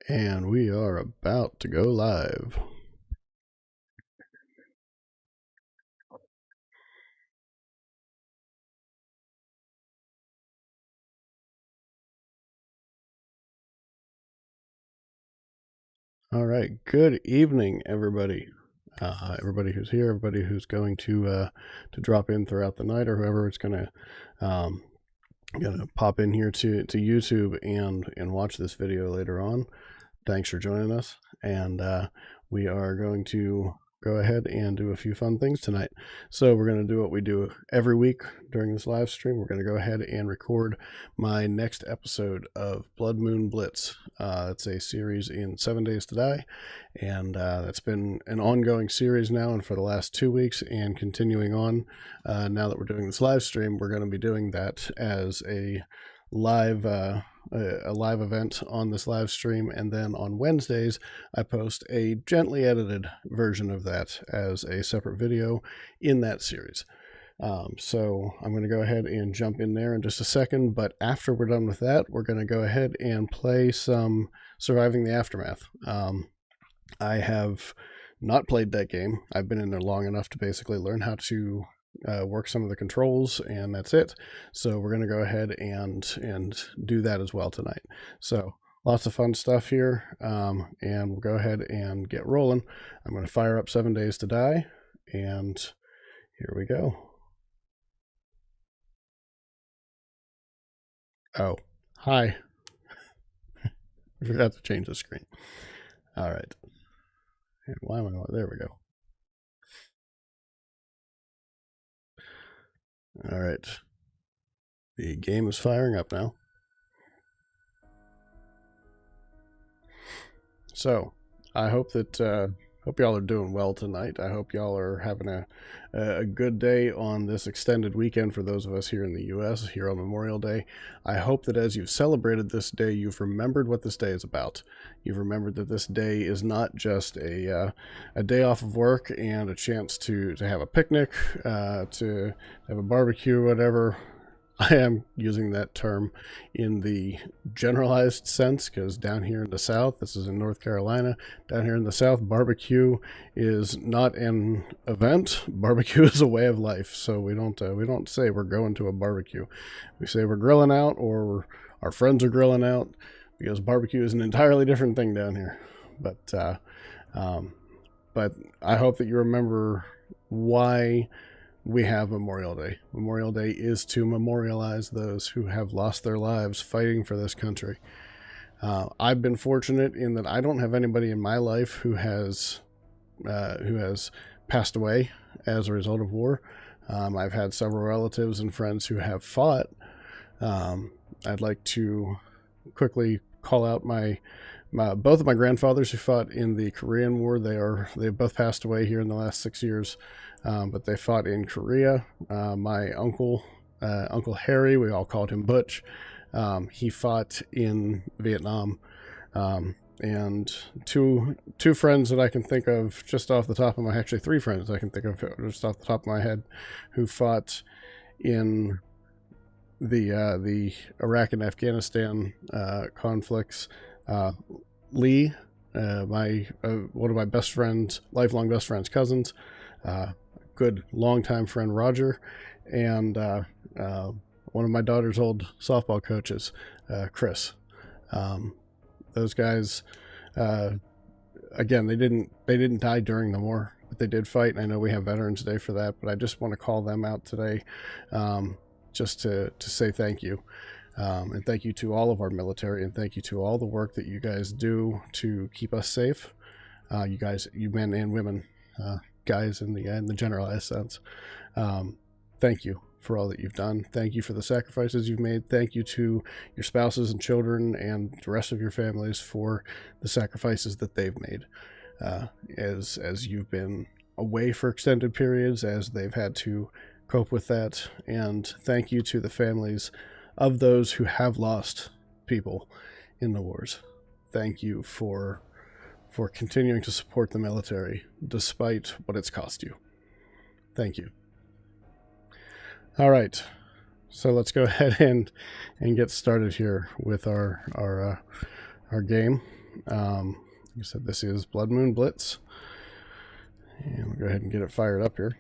And we are about to go live. All right. Good evening, everybody. Everybody who's here, everybody who's going to drop in throughout the night, or whoever is um, gonna pop in here to YouTube and watch this video later on. Thanks for joining us, and we are going to go ahead and do a few fun things tonight. So we're going to do what we do every week during this live stream. We're going to go ahead and record my next episode of Blood Moon Blitz. It's a series in 7 Days to Die, and that's been an ongoing series now, and for the last 2 weeks, and continuing on. Now that we're doing this live stream, we're going to be doing that as a live event on this live stream, and then on Wednesdays I post a gently edited version of that as a separate video in that series. So I'm going to go ahead and jump in there in just a second, but after we're done with that, we're going to go ahead and play some Surviving the Aftermath. I have not played that game. I've been in there long enough to basically learn how to work some of the controls, and that's it. So we're going to go ahead and do that as well tonight. So lots of fun stuff here, and we'll go ahead and get rolling. I'm going to fire up 7 Days to Die, and here we go. Oh, hi. I forgot to change the screen. All right. And why am I? There we go. All right. The game is firing up now. So, I hope that hope y'all are doing well tonight. I hope y'all are having a good day on this extended weekend for those of us here in the U.S. here on Memorial Day. I hope that as you've celebrated this day, you've remembered what this day is about. You've remembered that this day is not just a day off of work and a chance to have a picnic, to have a barbecue, whatever. I am using that term in the generalized sense because down here in the South, this is in North Carolina, down here in the South, barbecue is not an event. Barbecue is a way of life. So we don't say we're going to a barbecue. We say we're grilling out, or our friends are grilling out, because barbecue is an entirely different thing down here. But I hope that you remember why we have Memorial Day. Memorial Day is to memorialize those who have lost their lives fighting for this country. I've been fortunate in that I don't have anybody in my life who has passed away as a result of war. I've had several relatives and friends who have fought. I'd like to quickly call out both of my grandfathers who fought in the Korean War. They've both passed away here in the last 6 years. But they fought in Korea. My uncle Harry, we all called him Butch, he fought in Vietnam. And two friends that I can think of just off the top of actually 3 friends I can think of just off the top of my head who fought in the Iraq and Afghanistan conflicts. Lee, one of my best friends, lifelong best friends, cousins, good longtime friend Roger, and one of my daughter's old softball coaches, Chris. Those guys, again, they didn't die during the war, but they did fight. And I know we have Veterans Day for that, but I just want to call them out today, just to say thank you. And thank you to all of our military, and thank you to all the work that you guys do to keep us safe. You guys, you men and women, guys in the generalized sense. Thank you for all that you've done. Thank you for the sacrifices you've made. Thank you to your spouses and children and the rest of your families for the sacrifices that they've made, as you've been away for extended periods, as they've had to cope with that. And thank you to the families of those who have lost people in the wars. Thank you for continuing to support the military despite what it's cost you. Thank you. All right, so let's go ahead and get started here with our game. Like I said, this is Blood Moon Blitz, and we'll go ahead and get it fired up here.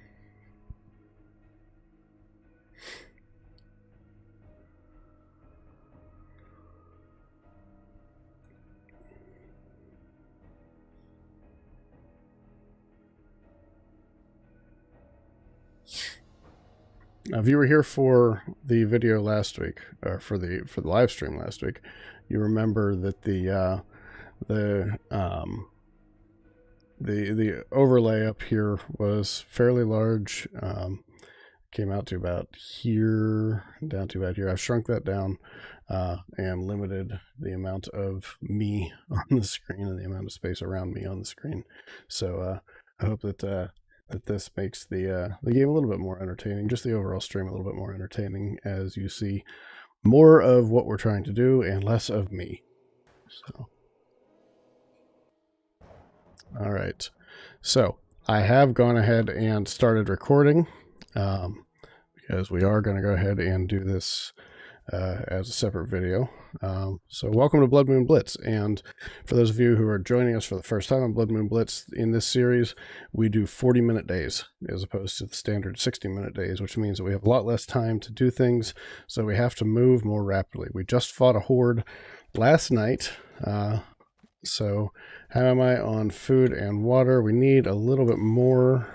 Now, if you were here for the video last week, or for the live stream last week, you remember that the overlay up here was fairly large. Came out to about here, down to about here. I've shrunk that down and limited the amount of me on the screen and the amount of space around me on the screen. So I hope that this makes the game a little bit more entertaining, just the overall stream a little bit more entertaining, as you see more of what we're trying to do and less of me. So, all right. So I have gone ahead and started recording, because we are going to go ahead and do this as a separate video. So welcome to Blood Moon Blitz, and for those of you who are joining us for the first time on Blood Moon Blitz, in this series we do 40-minute days as opposed to the standard 60-minute days, which means that we have a lot less time to do things, so we have to move more rapidly. We just fought a horde last night, so how am I on food and water? We need a little bit more,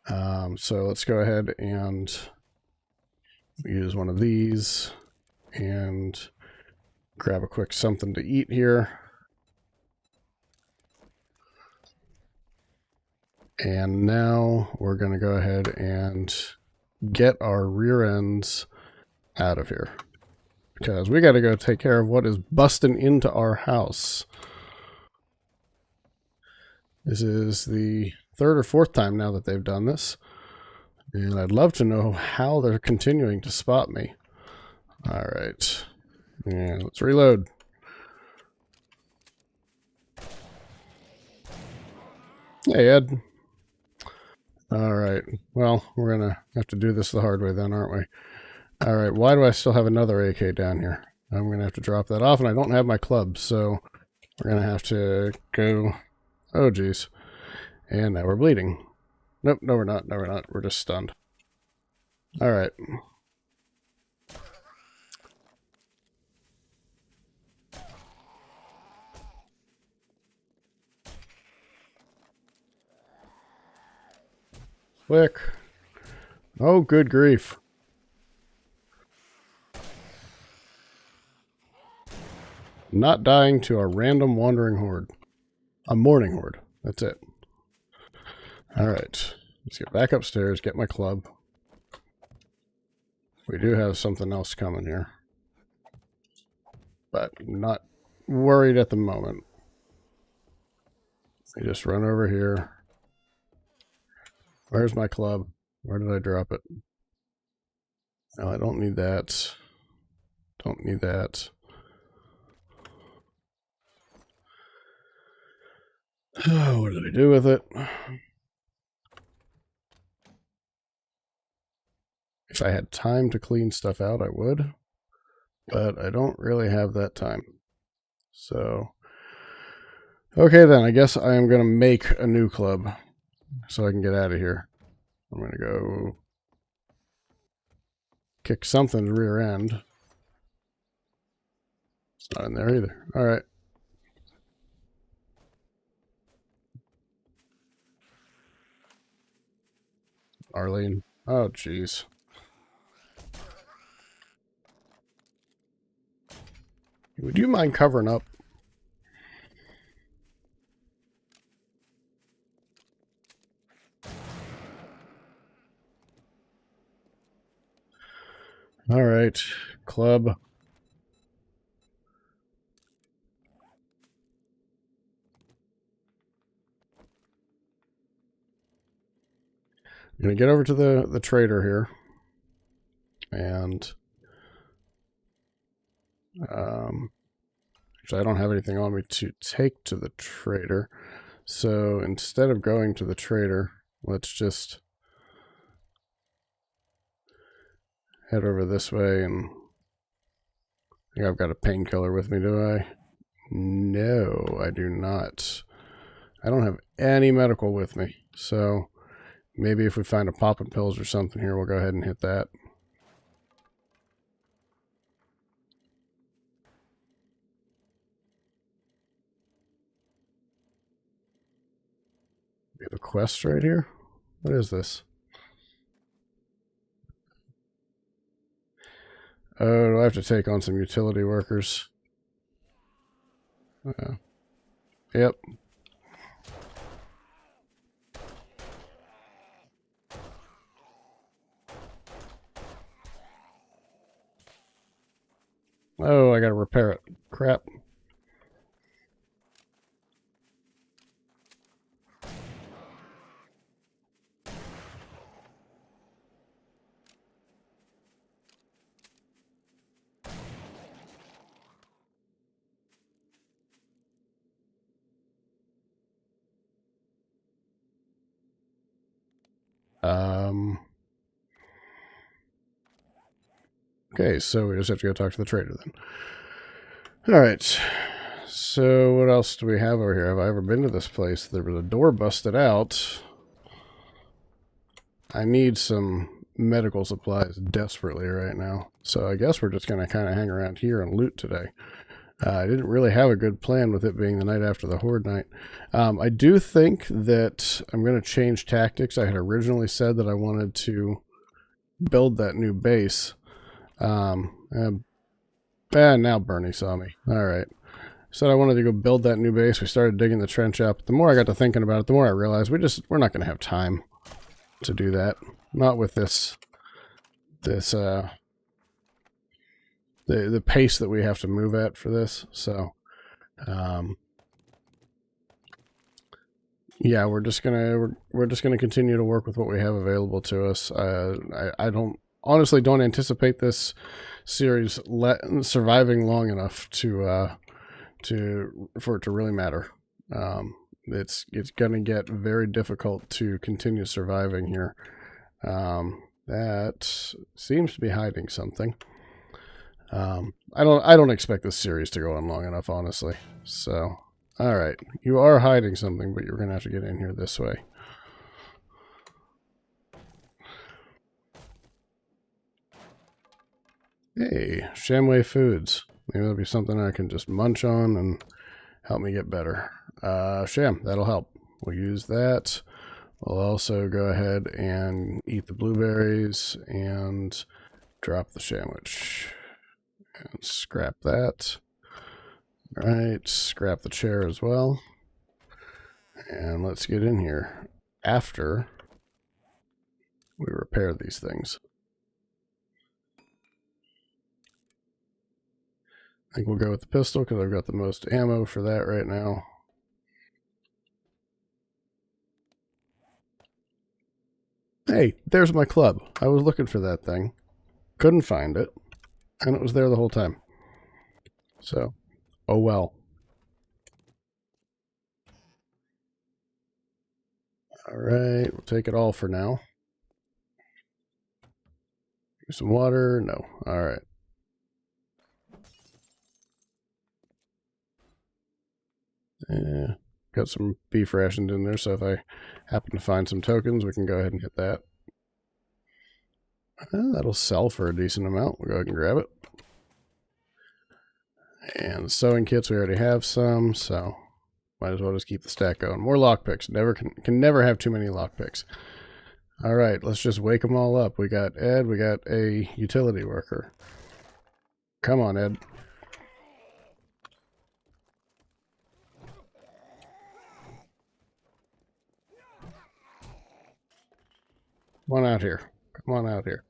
so let's go ahead and use one of these and grab a quick something to eat here. And now we're going to go ahead and get our rear ends out of here, because we got to go take care of what is busting into our house. This is the third or fourth time now that they've done this, and I'd love to know how they're continuing to spot me. All right, and let's reload. Hey, Ed. All right, well, we're gonna have to do this the hard way then, aren't we? All right, why do I still have another AK down here? I'm gonna have to drop that off, and I don't have my club, so we're gonna have to go. Oh, geez. And now we're bleeding. Nope, no, we're not. No, we're not. We're just stunned. All right. Quick. Oh, good grief. Not dying to a random wandering horde. A morning horde. That's it. All right. Let's get back upstairs, get my club. We do have something else coming here, but not worried at the moment. I just run over here. Where's my club? Where did I drop it? No, I don't need that. Don't need that. Oh, what did I do with it? If I had time to clean stuff out, I would, but I don't really have that time. So, okay then, I guess I am going to make a new club so I can get out of here. I'm going to go kick something's rear end. It's not in there either. All right. Arlene. Oh, jeez. Would you mind covering up? All right. Club. I'm going to get over to the trader here. And actually, I don't have anything on me to take to the trader. So instead of going to the trader, let's just head over this way. And I think I've got a painkiller with me, do I? No, I do not. I don't have any medical with me. So maybe if we find a popping pills or something here, we'll go ahead and hit that. We have a quest right here. What is this? Oh, do I have to take on some utility workers? Yep. Oh, I gotta repair it. Crap. Okay, so we just have to go talk to the trader then. Alright. So what else do we have over here? Have I ever been to this place? There was a door busted out. I need some medical supplies desperately right now. So I guess we're just going to kind of hang around here and loot today. I didn't really have a good plan with it being the night after the Horde night. I do think that I'm going to change tactics. I had originally said that I wanted to build that new base. And now Bernie saw me. All right. Said I wanted to go build that new base. We started digging the trench up. The more I got to thinking about it, the more I realized we're not going to have time to do that. Not with the pace that we have to move at for this. So, yeah, we're just gonna continue to work with what we have available to us. I honestly don't anticipate this series surviving long enough for it to really matter. It's going to get very difficult to continue surviving here. That seems to be hiding something. I don't expect this series to go on long enough, honestly. So, all right, you are hiding something, but you're going to have to get in here this way. Hey, Shamway Foods. Maybe that'll be something I can just munch on and help me get better. Sham, that'll help. We'll use that. We'll also go ahead and eat the blueberries and drop the sandwich. And scrap that. All right, scrap the chair as well. And let's get in here after we repair these things. I think we'll go with the pistol because I've got the most ammo for that right now. Hey, there's my club. I was looking for that thing. Couldn't find it. And it was there the whole time. So, oh well. Alright, we'll take it all for now. Some water? No. Alright. Got some beef rations in there, so if I happen to find some tokens, we can go ahead and hit that. That'll sell for a decent amount. We'll go ahead and grab it. And sewing kits, we already have some, so might as well just keep the stack going. More lockpicks. Can never have too many lockpicks. All right, let's just wake them all up. We got Ed. We got a utility worker. Come on, Ed. Come on out here. Come on out here.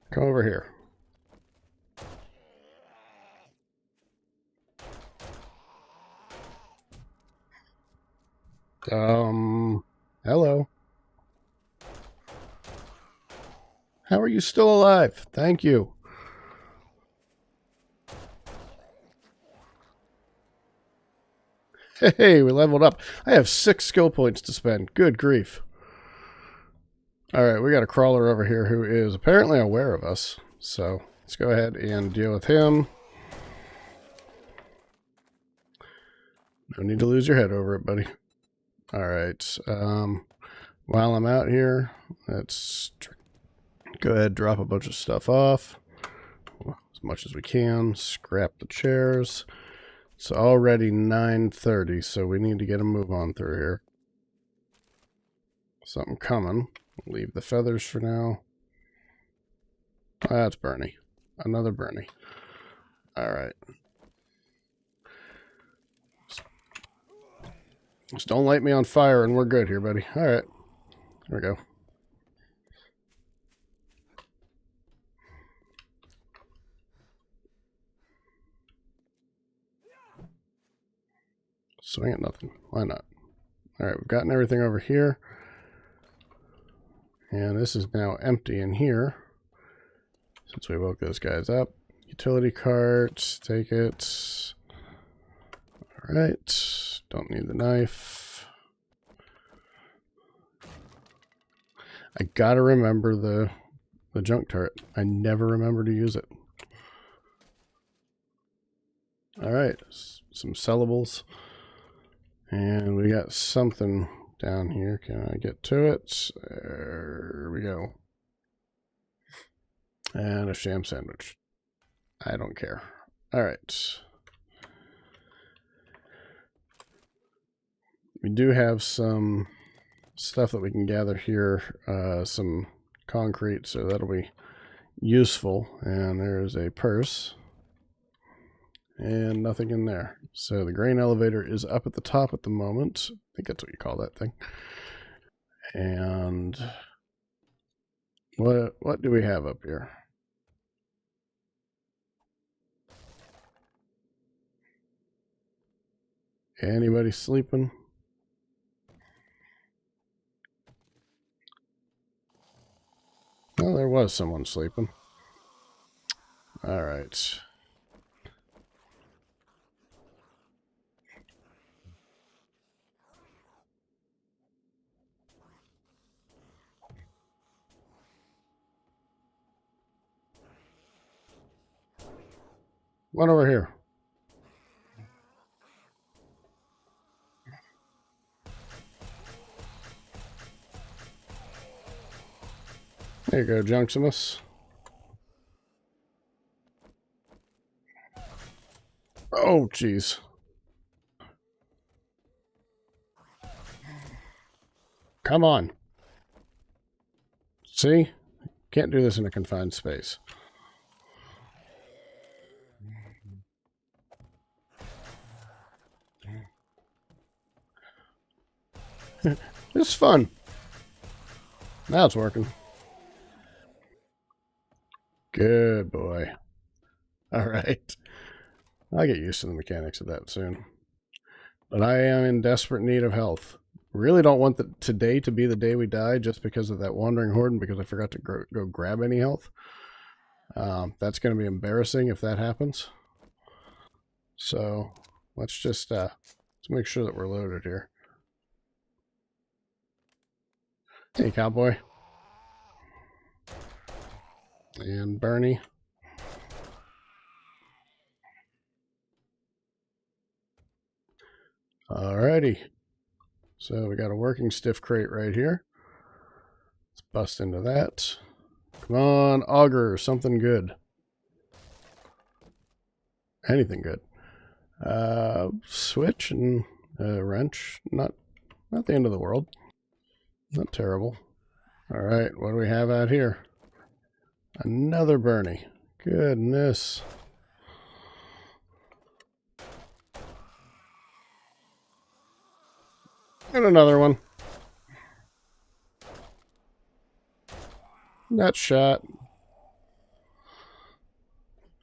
Come over here. Hello. How are you still alive? Thank you. Hey, we leveled up. I have 6 skill points to spend. Good grief. Alright, we got a crawler over here who is apparently aware of us. So, let's go ahead and deal with him. No need to lose your head over it, buddy. Alright, while I'm out here, let's go ahead and drop a bunch of stuff off. As much as we can. Scrap the chairs. It's already 9:30, so we need to get a move on through here. Something coming. Leave the feathers for now. That's Bernie. Another Bernie. Alright. Just don't light me on fire and we're good here, buddy. Alright. There we go. Swing at nothing. Why not? Alright, we've gotten everything over here. And this is now empty in here. Since we woke those guys up. Utility cart. Take it. Alright. Don't need the knife. I gotta remember the junk turret. I never remember to use it. Alright. Some sellables. And we got something down here. Can I get to it? There we go. And a sham sandwich. I don't care. Alright. We do have some stuff that we can gather here. Some concrete, so that'll be useful. And there's a purse. And nothing in there. So the grain elevator is up at the top at the moment. I think that's what you call that thing. And what do we have up here? Anybody sleeping? Well, there was someone sleeping. All right. One over here. There you go, Junksimus. Oh, jeez. Come on. See? Can't do this in a confined space. This is fun. Now it's working. Good boy. All right. I'll get used to the mechanics of that soon. But I am in desperate need of health. Really don't want today to be the day we die just because of that wandering horde and because I forgot to go grab any health. That's going to be embarrassing if that happens. So let's just let's make sure that we're loaded here. Hey, cowboy. And Bernie. Alrighty. So we got a working stiff crate right here. Let's bust into that. Come on, auger, something good. Anything good. Switch and wrench. Not the end of the world. Not terrible. Alright, what do we have out here? Another Bernie. Goodness. And another one. Net shot.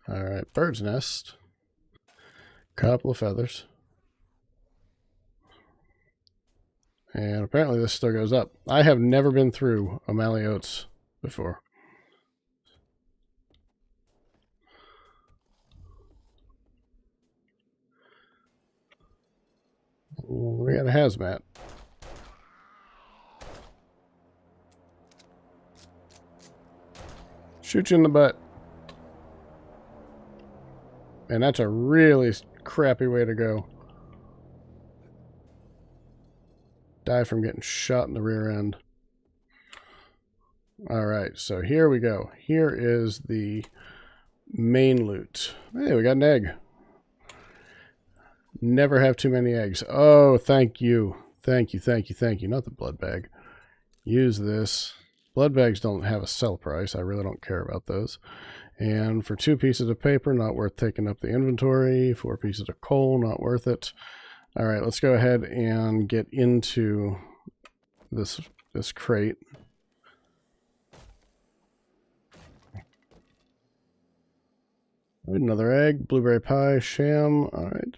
Alright, bird's nest. Couple of feathers. And apparently this still goes up. I have never been through O'Malley Oats before. We got a hazmat. Shoot you in the butt. And that's a really crappy way to go. Die from getting shot in the rear end. Alright, so here we go. Here is the main loot. Hey, we got an egg. Never have too many eggs. Oh, thank you. Thank you, thank you, thank you. Not the blood bag. Use this. Blood bags don't have a sell price. I really don't care about those. And for 2 pieces of paper, not worth taking up the inventory. 4 pieces of coal, not worth it. All right, let's go ahead and get into this crate. Another egg, blueberry pie, sham. All right.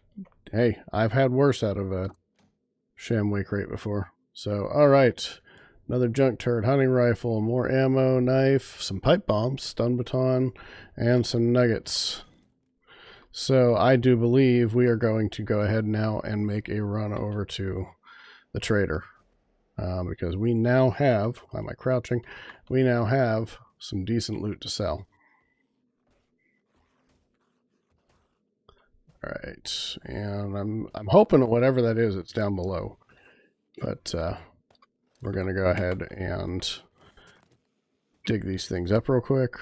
Hey, I've had worse out of a sham wake rate before. So, all right. Another junk turret, hunting rifle, more ammo, knife, some pipe bombs, stun baton, and some nuggets. So I do believe we are going to go ahead now and make a run over to the trader. Because we now have, why am I crouching? We now have some decent loot to sell. All right, and I'm hoping that whatever that is, it's down below. But we're going to go ahead and dig these things up real quick.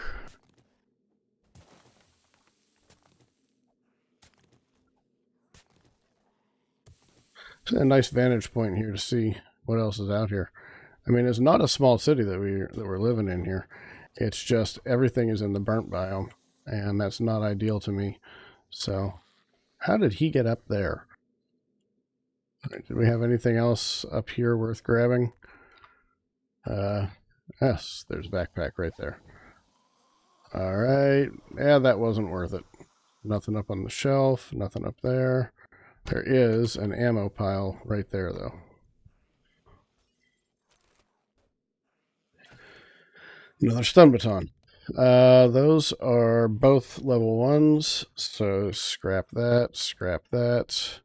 It's a nice vantage point here to see what else is out here. I mean, it's not a small city that we're living in here. It's just everything is in the burnt biome, and that's not ideal to me. So, how did he get up there? Did we have anything else up here worth grabbing? Yes, there's a backpack right there. All right. Yeah, that wasn't worth it. Nothing up on the shelf, nothing up there. There is an ammo pile right there, though. Another stun baton. Those are both level 1s, so scrap that, scrap that.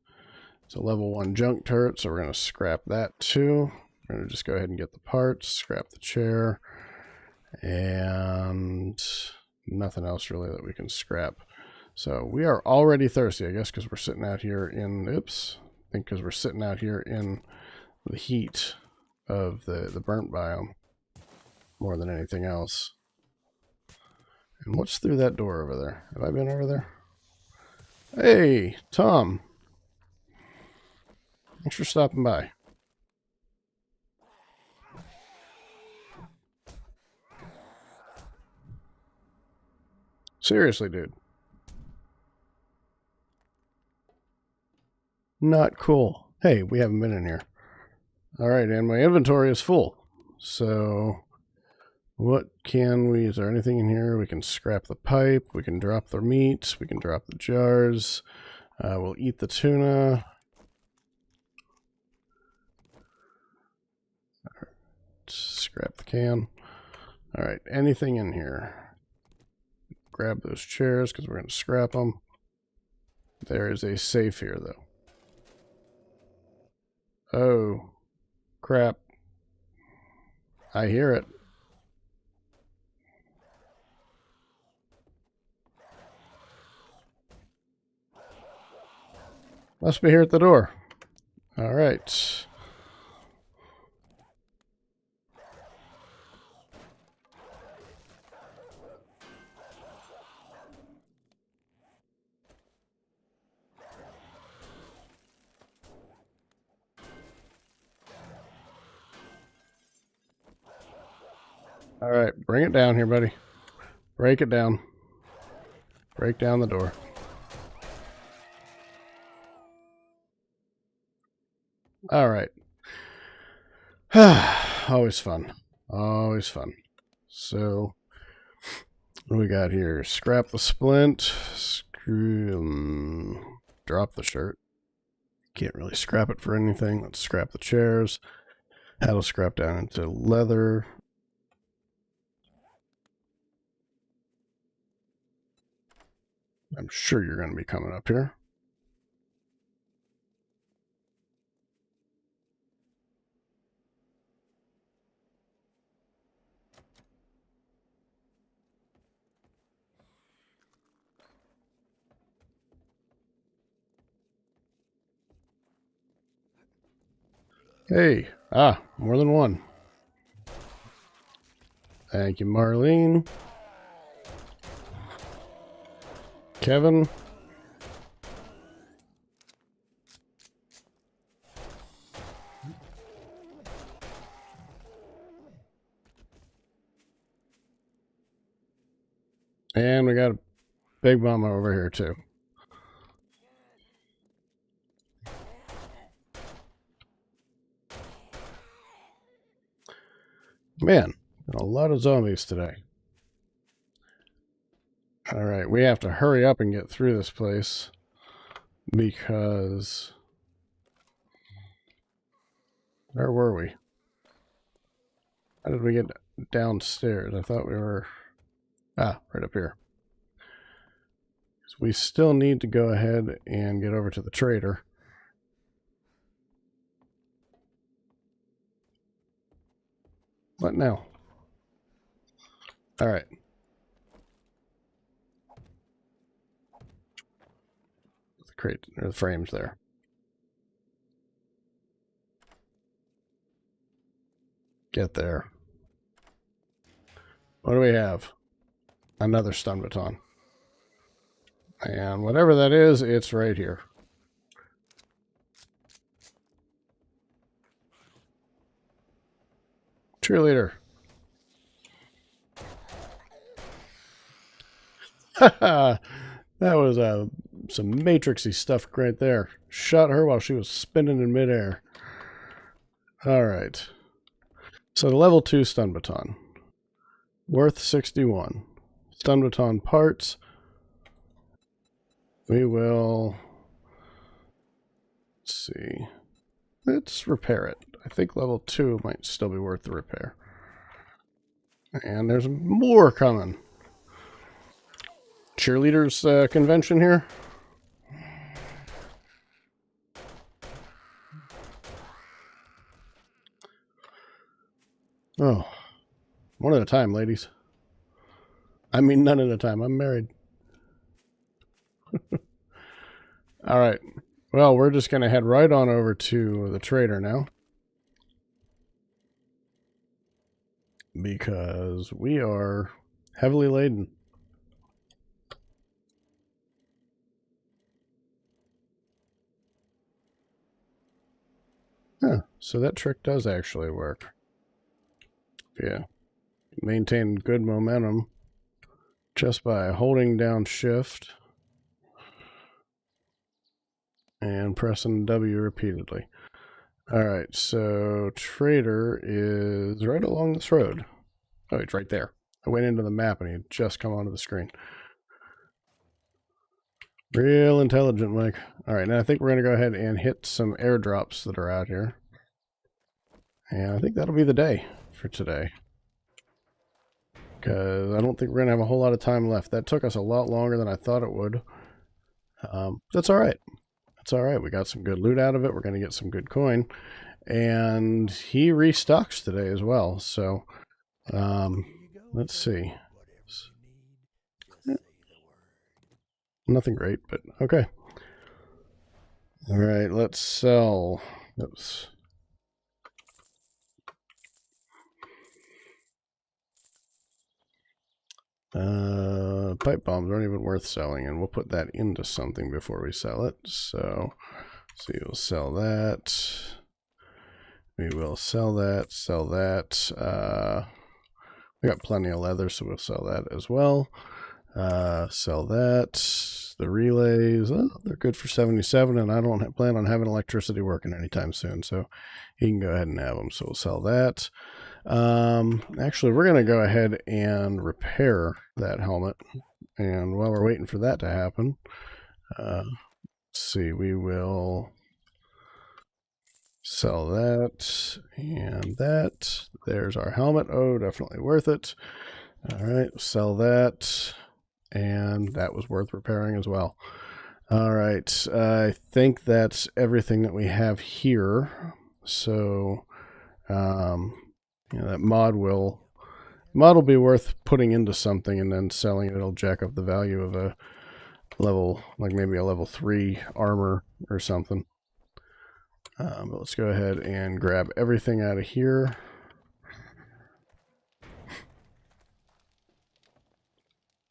It's a level 1 junk turret, so we're going to scrap that too. We're going to just go ahead and get the parts, scrap the chair, and nothing else really that we can scrap. So we are already thirsty, I guess, because we're sitting out here in, oops, I think because we're sitting out here in the heat of the burnt biome more than anything else. And what's through that door over there? Have I been over there? Hey, Tom. Thanks for stopping by. Seriously, dude. Not cool. Hey, we haven't been in here. All right, and my inventory is full. So what can we, is there anything in here? We can scrap the pipe. We can drop the meat. We can drop the jars. We'll eat the tuna. Scrap the can. All right, anything in here? Grab those chairs because we're going to scrap them. There is a safe here, though. Oh, crap. I hear it. Must be here at the door. All right. All right, bring it down here, buddy. Break it down. Break down the door. All right. Always fun. Always fun. So, what do we got here? Scrap the splint. Drop the shirt. Can't really scrap it for anything. Let's scrap the chairs. That'll scrap down into leather. I'm sure you're going to be coming up here. Hey, more than one. Thank you, Marlene. Kevin. And we got a big mama over here, too. Man, a lot of zombies today. Alright, we have to hurry up and get through this place. Because... where were we? How did we get downstairs? I thought we were... right up here. We still need to go ahead and get over to the trader. What now? Alright. The crate, or the frames there. Get there. What do we have? Another stun baton. And whatever that is, it's right here. Cheerleader. Haha. That was some Matrixy stuff right there. Shot her while she was spinning in midair. Alright. So the level 2 stun baton. Worth 61. Stun baton parts. We will... let's see. Let's repair it. I think level 2 might still be worth the repair. And there's more coming. Cheerleaders convention here. Oh. One at a time, ladies. I mean, none at a time. I'm married. All right. Well, we're just going to head right on over to the trader now. Because we are heavily laden. Huh, so that trick does actually work. Yeah. Maintain good momentum just by holding down shift and pressing W repeatedly. Alright, so trader is right along this road. Oh, it's right there. I went into the map and he had just come onto the screen. Real intelligent, Mike. Alright, now I think we're going to go ahead and hit some airdrops that are out here. And I think that'll be the day for today. Because I don't think we're going to have a whole lot of time left. That took us a lot longer than I thought it would. That's alright. That's alright. We got some good loot out of it. We're going to get some good coin. And he restocks today as well. So, let's see. Nothing great, but okay. Alright, let's sell. Oops. Pipe bombs aren't even worth selling, and we'll put that into something before we sell it. So we'll sell that. We will sell that, sell that. We got plenty of leather, so we'll sell that as well. Sell that. The relays, they're good for 77, and I don't plan on having electricity working anytime soon, so he can go ahead and have them. So we'll sell that. Actually, we're going to go ahead and repair that helmet. And while we're waiting for that to happen, let's see, we will sell that and that. There's our helmet. Oh, definitely worth it. All right, sell that. And that was worth repairing as well. All right, I think that's everything that we have here. So, that mod will be worth putting into something and then selling it. It'll jack up the value of a level, like maybe a level 3 armor or something. But let's go ahead and grab everything out of here.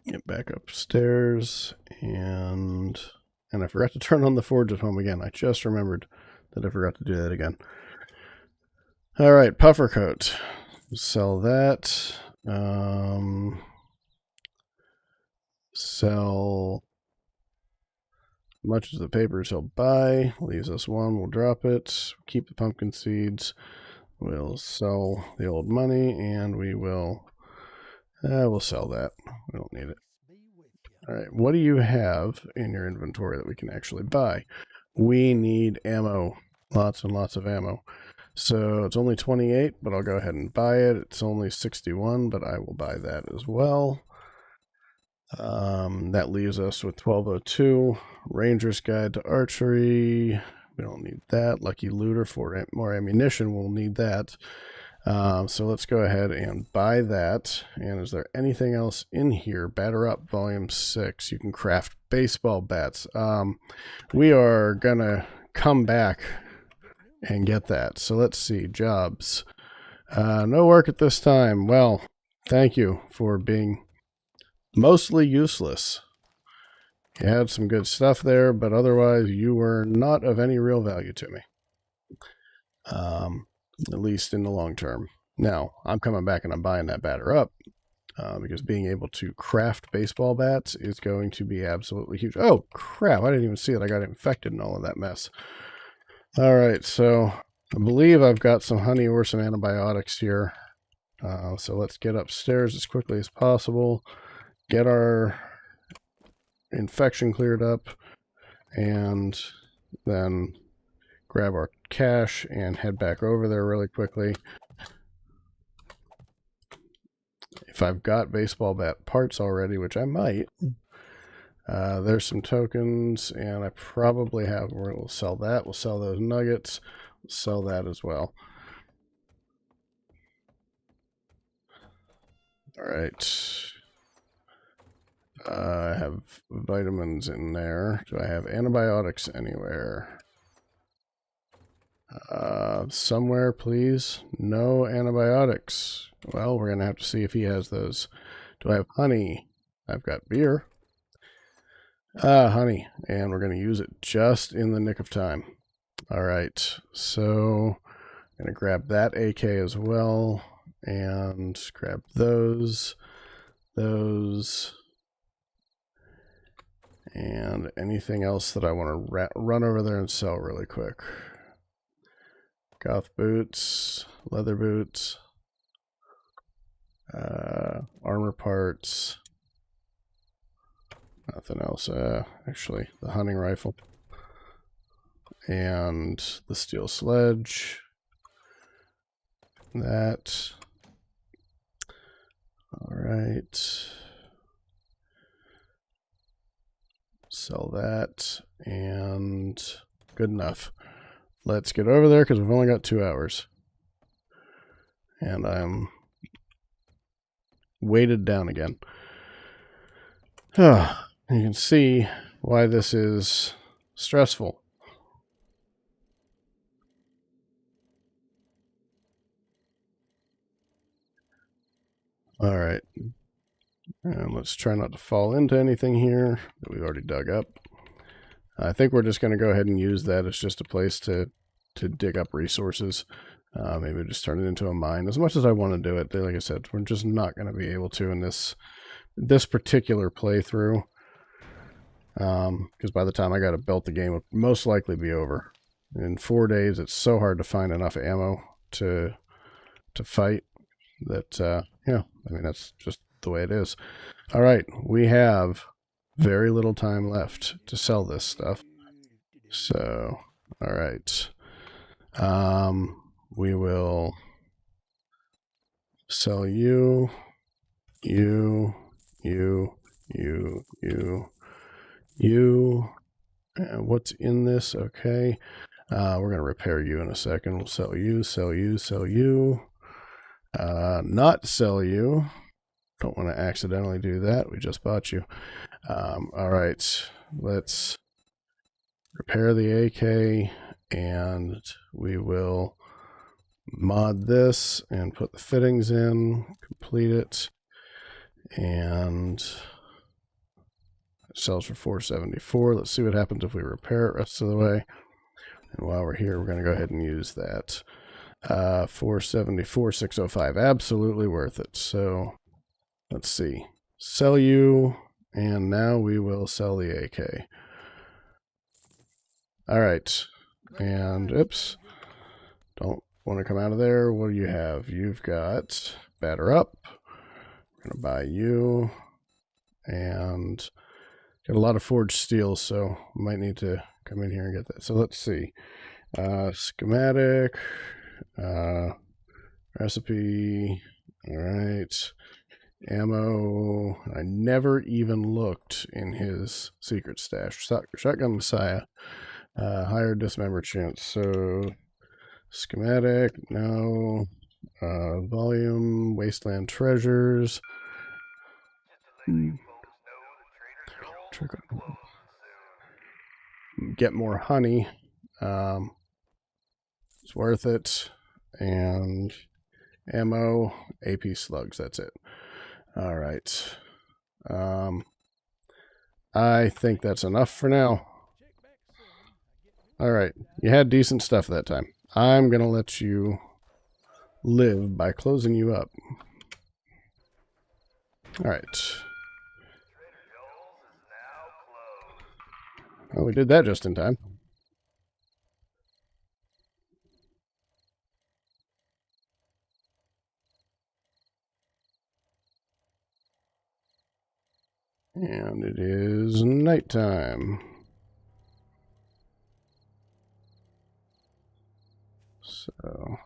Get back upstairs, and I forgot to turn on the forge at home again. I just remembered that I forgot to do that again. All right, puffer coat. Sell that. Sell much as the papers he'll buy. Leaves us 1. We'll drop it. Keep the pumpkin seeds. We'll sell the old money, and we will. We'll sell that. We don't need it. All right, what do you have in your inventory that we can actually buy? We need ammo. Lots and lots of ammo. So it's only 28, but I'll go ahead and buy it. It's only 61, but I will buy that as well. That leaves us with 1202. Ranger's Guide to Archery. We don't need that. Lucky Looter for more ammunition. We'll need that. So let's go ahead and buy that. And is there anything else in here? Batter Up Volume 6. You can craft baseball bats. We are going to come back and get that. So let's see. Jobs. No work at this time. Well, thank you for being mostly useless. You had some good stuff there, but otherwise you were not of any real value to me. At least in the long term. Now, I'm coming back and I'm buying that batter up because being able to craft baseball bats is going to be absolutely huge. Oh, crap. I didn't even see it. I got infected in all of that mess. All right, so I believe I've got some honey or some antibiotics here. So let's get upstairs as quickly as possible, get our infection cleared up, and then grab our cash and head back over there really quickly. If I've got baseball bat parts already, which I might, there's some tokens, and I probably have. We'll sell that. We'll sell those nuggets. We'll sell that as well. All right. I have vitamins in there. Do I have antibiotics anywhere? Somewhere, please. No antibiotics. Well, we're going to have to see if he has those. Do I have honey? I've got beer. Honey. And we're going to use it just in the nick of time. All right. So I'm going to grab that AK as well. And grab those. And anything else that I want to run over there and sell really quick. Goth boots, leather boots, armor parts, nothing else. Actually, the hunting rifle and the steel sledge. That. All right. Sell that, and good enough. Let's get over there because we've only got 2 hours. And I'm weighted down again. You can see why this is stressful. All right. And let's try not to fall into anything here that we've already dug up. I think we're just going to go ahead and use that as just a place to dig up resources. Maybe just turn it into a mine. As much as I want to do it, like I said, we're just not going to be able to in this particular playthrough. Because by the time I got it built, the game would most likely be over. In 4 days, it's so hard to find enough ammo to fight that, yeah, I mean, that's just the way it is. All right, we have very little time left to sell this stuff. So, all right. We will sell you. What's in this? Okay. We're going to repair you in a second. We'll sell you, sell you, sell you. Not sell you. Don't want to accidentally do that. We just bought you. All right. Let's repair the AK, and we will mod this and put the fittings in, complete it, and it sells for $474. Let's see what happens if we repair it rest of the way. And while we're here, we're going to go ahead and use that. 474, 605. Absolutely worth it. So let's see. Sell you, and now we will sell the AK. All right. And oops. Don't want to come out of there. What do you have? You've got batter up. We're going to buy you. And got a lot of forged steel, so might need to come in here and get that. So let's see. Schematic. Recipe. All right. Ammo. I never even looked in his secret stash. Shotgun Messiah. Higher dismember chance. So schematic. No. Volume. Wasteland treasures. Get more honey. It's worth it. And ammo, AP slugs. That's it. All right. I think that's enough for now. All right. You had decent stuff that time. I'm going to let you live by closing you up. All right. Well, we did that just in time. And it is nighttime. So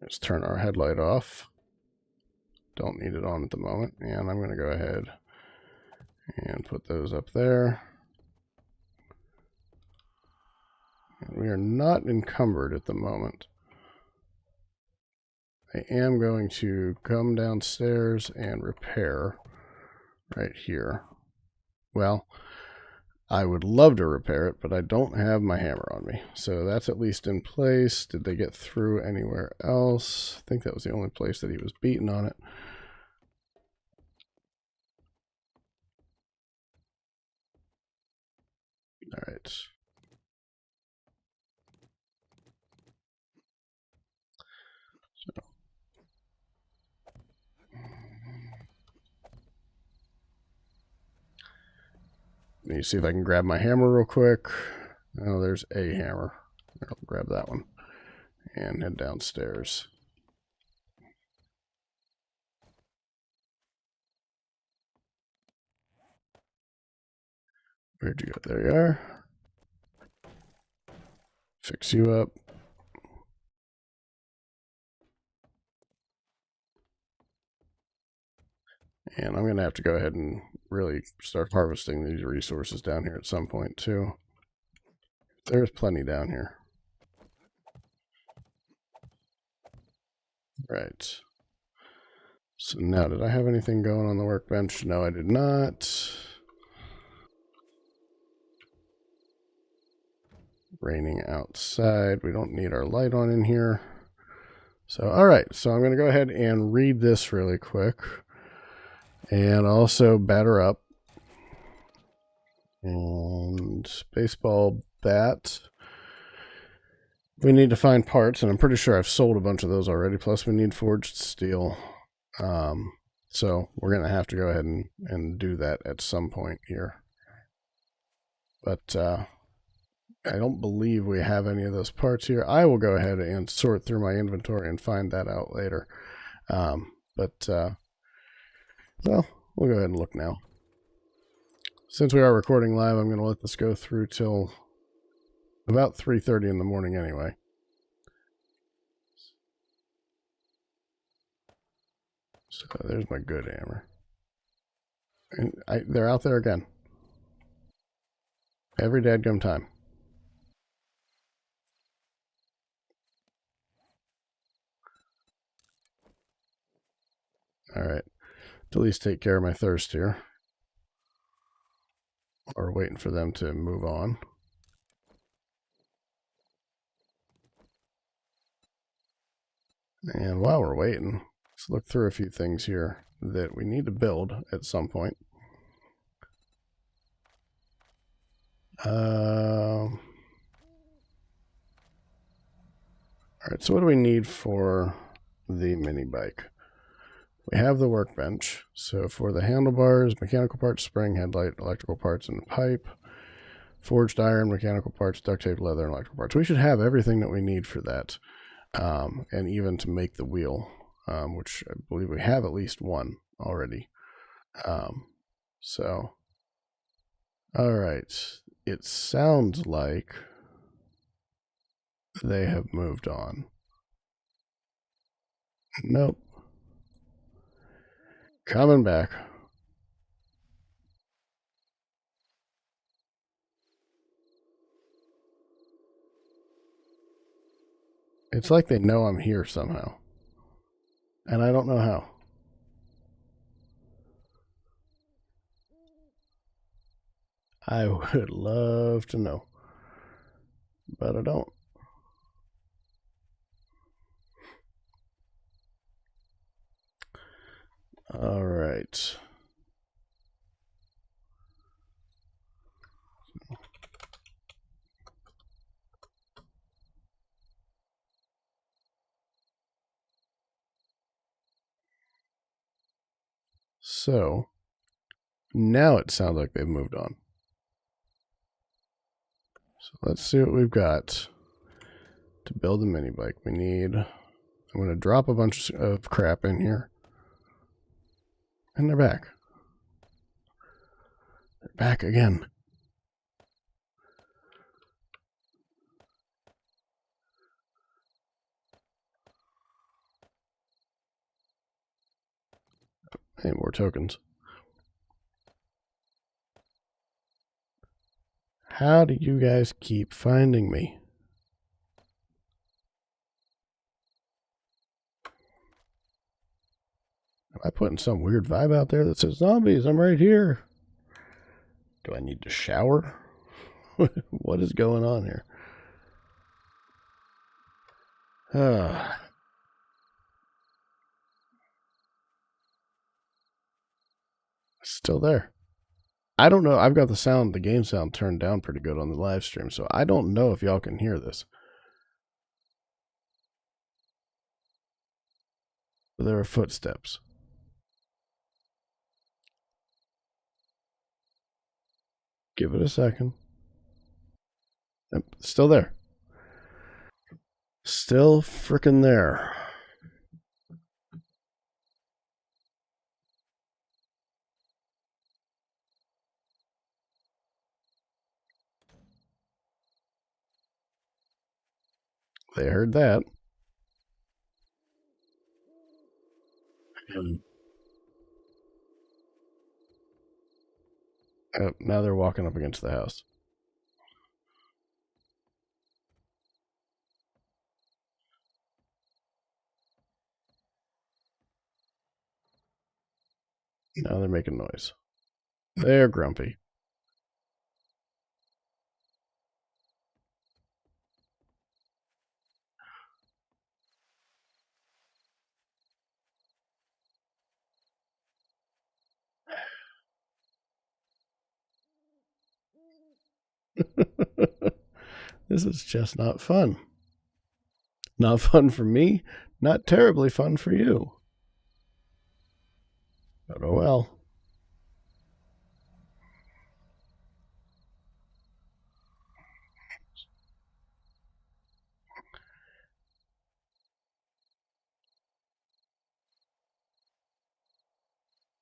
let's turn our headlight off. Don't need it on at the moment. And I'm going to go ahead and put those up there. And we are not encumbered at the moment. I am going to come downstairs and repair right here. Well, I would love to repair it, but I don't have my hammer on me. So that's at least in place. Did they get through anywhere else? I think that was the only place that he was beaten on it. All right. So. Let me see if I can grab my hammer real quick. Oh, there's a hammer. I'll grab that one and head downstairs. Where'd you go? There you are. Fix you up. And I'm going to have to go ahead and really start harvesting these resources down here at some point too. There's plenty down here. Right. So now, did I have anything going on the workbench? No, I did not. Raining outside. We don't need our light on in here. So, all right. So I'm going to go ahead and read this really quick. And also batter up. And baseball bat. We need to find parts, and I'm pretty sure I've sold a bunch of those already. Plus, we need forged steel. So we're going to have to go ahead and do that at some point here. But I don't believe we have any of those parts here. I will go ahead and sort through my inventory and find that out later. Well, we'll go ahead and look now. Since we are recording live, I'm going to let this go through till about 3:30 in the morning anyway. So there's my good hammer. And they're out there again. Every dadgum time. Alright. To at least take care of my thirst here. Or waiting for them to move on. And while we're waiting, let's look through a few things here that we need to build at some point. Alright, so what do we need for the mini bike? We have the workbench. So for the handlebars, mechanical parts, spring, headlight, electrical parts, and pipe. Forged iron, mechanical parts, duct tape, leather, and electrical parts. We should have everything that we need for that. And even to make the wheel, which I believe we have at least one already. So, all right. It sounds like they have moved on. Nope. Coming back. It's like they know I'm here somehow. And I don't know how. I would love to know. But I don't. All right. So, now it sounds like they've moved on. So let's see what we've got to build a mini bike. We need, I'm going to drop a bunch of crap in here. And they're back. They're back again. Hey, more tokens. How do you guys keep finding me? Am I putting some weird vibe out there that says, zombies, I'm right here? Do I need to shower? What is going on here? Still there. I don't know. I've got the game sound turned down pretty good on the live stream, so I don't know if y'all can hear this. But there are footsteps. Give it a second. Yep, still there. Still frickin' there. They heard that. Oh, now they're walking up against the house. Now they're making noise. They're grumpy. This is just not fun. Not fun for me, not terribly fun for you. But oh well.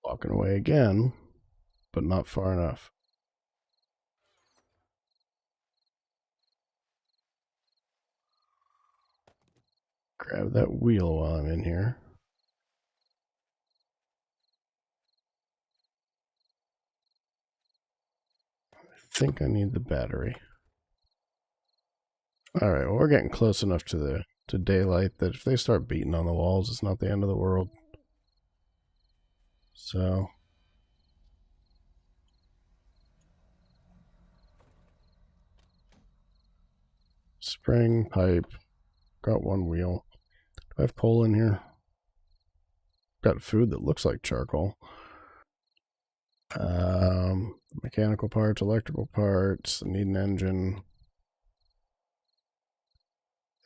Walking away again, but not far enough. Grab that wheel while I'm in here. I think I need the battery. Alright, well, we're getting close enough to daylight that if they start beating on the walls, it's not the end of the world. So spring, pipe, got one wheel. Do I have coal in here? Got food that looks like charcoal. Mechanical parts, electrical parts, need an engine.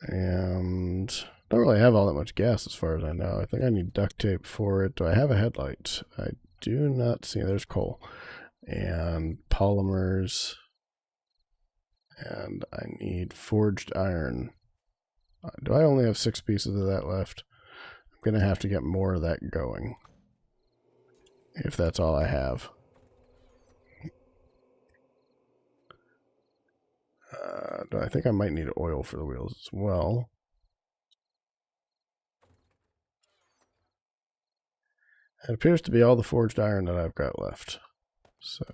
And don't really have all that much gas as far as I know. I think I need duct tape for it. Do I have a headlight? I do not see. There's coal. And polymers. And I need forged iron. Do I only have 6 pieces of that left? I'm going to have to get more of that going. If that's all I have. I think I might need oil for the wheels as well. It appears to be all the forged iron that I've got left. So,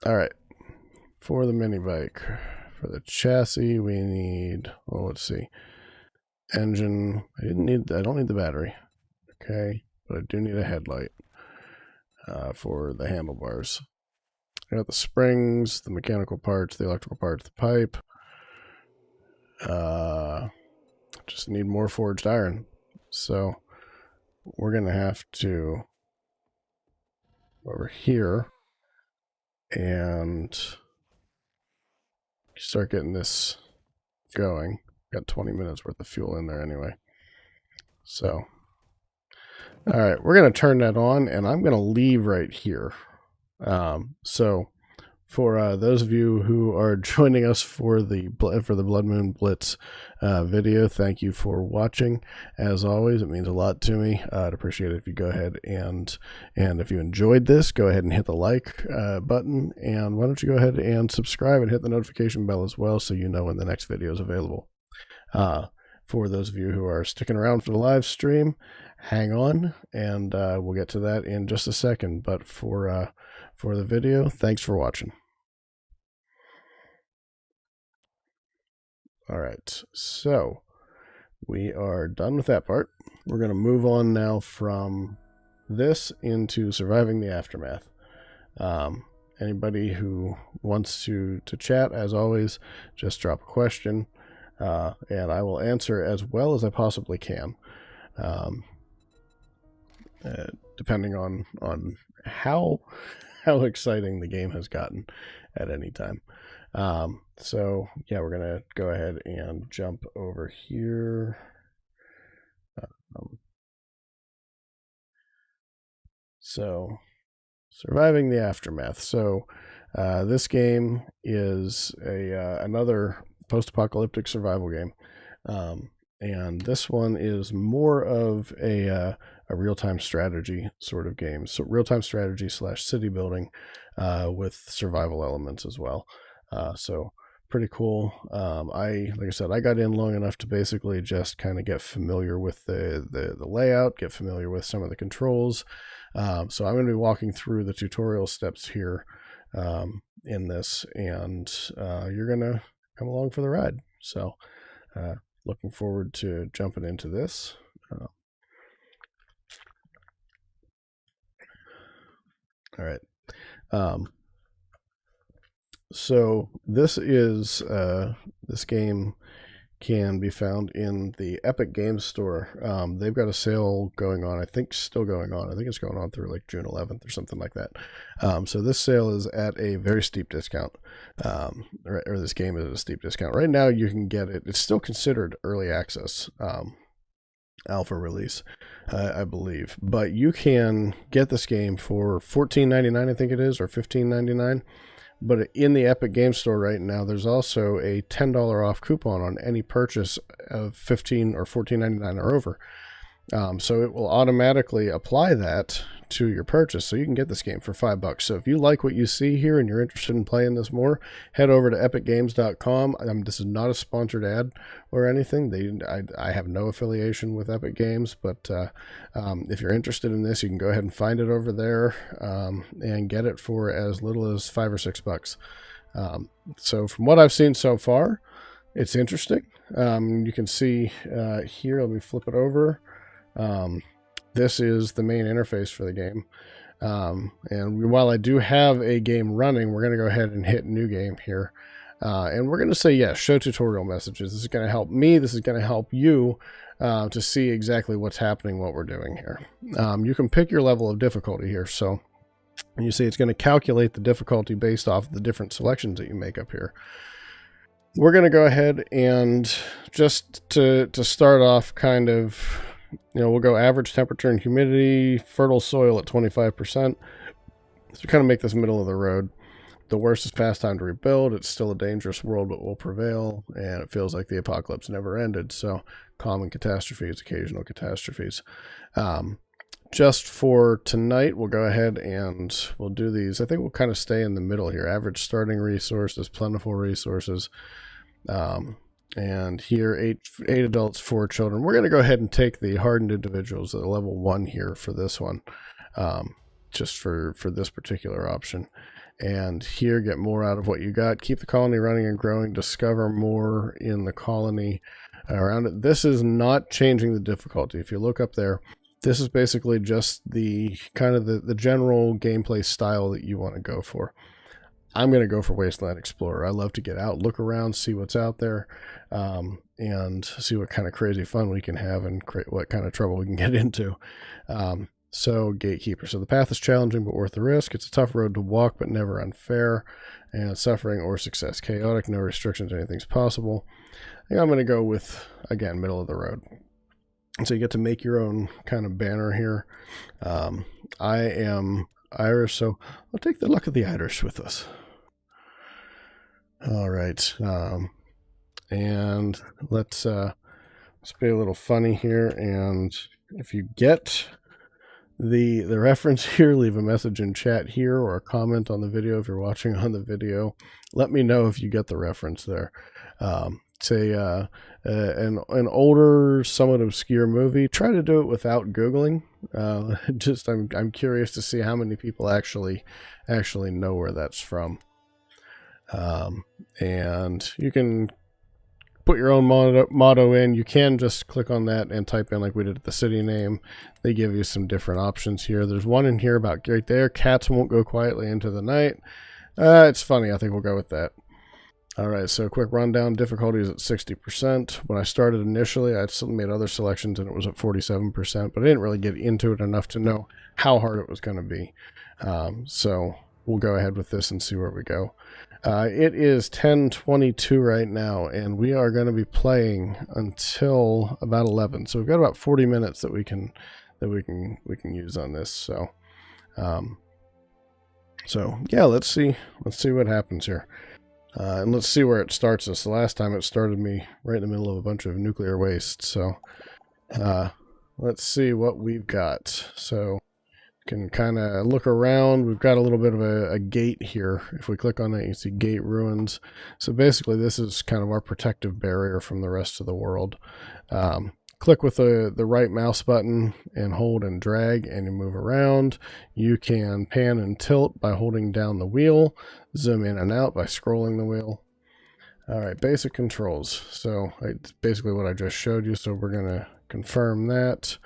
all right. For the mini bike, for the chassis, we need. Well, let's see. Engine. I don't need the battery. Okay, but I do need a headlight for the handlebars. I got the springs, the mechanical parts, the electrical parts, the pipe. Just need more forged iron. So we're going to have to go over here and start getting this going. Got 20 minutes worth of fuel in there anyway. So, all right, we're going to turn that on, and I'm going to leave right here. So for those of you who are joining us for the Blood Moon Blitz video, thank you for watching. As always, it means a lot to me. I'd appreciate it if you go ahead and if you enjoyed this, go ahead and hit the like button, and why don't you go ahead and subscribe and hit the notification bell as well, so you know when the next video is available. For those of you who are sticking around for the live stream, hang on, and we'll get to that in just a second. But for the video, thanks for watching. All right, so we are done with that part. We're going to move on now from this into surviving the aftermath. Anybody who wants to chat, as always, just drop a question, and I will answer as well as I possibly can, depending on how exciting the game has gotten at any time. So yeah, we're gonna go ahead and jump over here. So surviving the aftermath. So this game is another post-apocalyptic survival game, and this one is more of a real-time strategy sort of game. So real-time strategy / city building with survival elements as well. So pretty cool. Like I said, I got in long enough to basically just kind of get familiar with the layout, get familiar with some of the controls. So I'm going to be walking through the tutorial steps here in this, and you're going to come along for the ride. So looking forward to jumping into this. All right. So this is this game can be found in the Epic Games Store. They've got a sale going on. I think still going on. I think it's going on through like June 11th or something like that. So this sale is at a very steep discount, or this game is at a steep discount. Right now you can get it. It's still considered early access, alpha release, I believe. But you can get this game for $14.99, I think it is, or $15.99. But in the Epic Games Store right now, there's also a $10 off coupon on any purchase of $15 or $14.99 or over. So it will automatically apply that to your purchase, so you can get this game for $5. So if you like what you see here and you're interested in playing this more, head over to epicgames.com. This is not a sponsored ad or anything. I have no affiliation with Epic Games, but if you're interested in this, you can go ahead and find it over there and get it for as little as $5 or $6. So from what I've seen so far, it's interesting. You can see here, let me flip it over. This is the main interface for the game. And while I do have a game running, we're going to go ahead and hit new game here. And we're going to say, yes, show tutorial messages. This is going to help me. This is going to help you to see exactly what's happening, what we're doing here. You can pick your level of difficulty here. So you see it's going to calculate the difficulty based off of the different selections that you make up here. We're going to go ahead and just to start off kind of, we'll go average temperature and humidity, fertile soil at 25%. So kind of make this middle of the road. The worst is past time to rebuild. It's still a dangerous world, but will prevail. And it feels like the apocalypse never ended. So common catastrophes, occasional catastrophes. Just for tonight, we'll go ahead and we'll do these. I think we'll kind of stay in the middle here. Average starting resources, plentiful resources. And here, eight adults, 4 children. We're going to go ahead and take the hardened individuals at level 1 here for this one, just for this particular option. And here, get more out of what you got. Keep the colony running and growing. Discover more in the colony around it. This is not changing the difficulty. If you look up there, this is basically just the kind of the general gameplay style that you want to go for. I'm going to go for Wasteland Explorer. I love to get out, look around, see what's out there, and see what kind of crazy fun we can have and what kind of trouble we can get into. So Gatekeeper. So the path is challenging but worth the risk. It's a tough road to walk but never unfair. And suffering or success. Chaotic, no restrictions, anything's possible. I think I'm going to go with, again, middle of the road. And so you get to make your own kind of banner here. I am Irish, so I'll take the luck of the Irish with us. All right, and let's be a little funny here. And if you get the reference here, leave a message in chat here or a comment on the video if you're watching on the video. Let me know if you get the reference there. Say an older, somewhat obscure movie. Try to do it without Googling. I'm curious to see how many people actually know where that's from. And you can put your own motto in. You can just click on that and type in like we did at the city name. They give you some different options here. There's one in here about right there. Cats won't go quietly into the night. It's funny. I think we'll go with that. All right, so quick rundown. Difficulty is at 60%. When I started initially, I made other selections and it was at 47%, but I didn't really get into it enough to know how hard it was going to be. So we'll go ahead with this and see where we go. It is 10:22 right now, and we are going to be playing until about 11. So we've got about 40 minutes that we can use on this. So yeah, let's see what happens here. And let's see where it starts us. The last time it started me right in the middle of a bunch of nuclear waste. So let's see what we've got. So can kind of look around. We've got a little bit of a gate here. If we click on it, you see gate ruins. So basically this is kind of our protective barrier from the rest of the world. Click with the right mouse button and hold and drag and you move around. You can pan and tilt by holding down the wheel, zoom in and out by scrolling the wheel. All right, basic controls. So it's basically what I just showed you. So we're going to confirm that.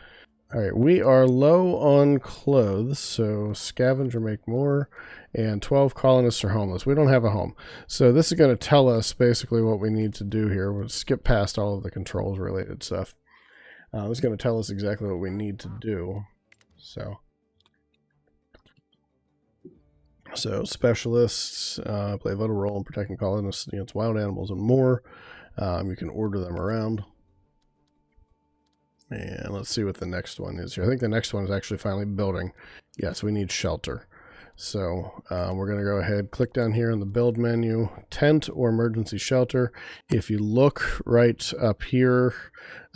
All right, we are low on clothes, so scavenge or make more, and 12 colonists are homeless. We don't have a home. So this is going to tell us basically what we need to do here. We'll skip past all of the controls related stuff. It's going to tell us exactly what we need to do. So specialists play a vital role in protecting colonists against wild animals and more. You can order them around. And let's see what the next one is here. I think the next one is actually finally building. Yes, we need shelter. So we're going to go ahead, click down here in the build menu, tent or emergency shelter. If you look right up here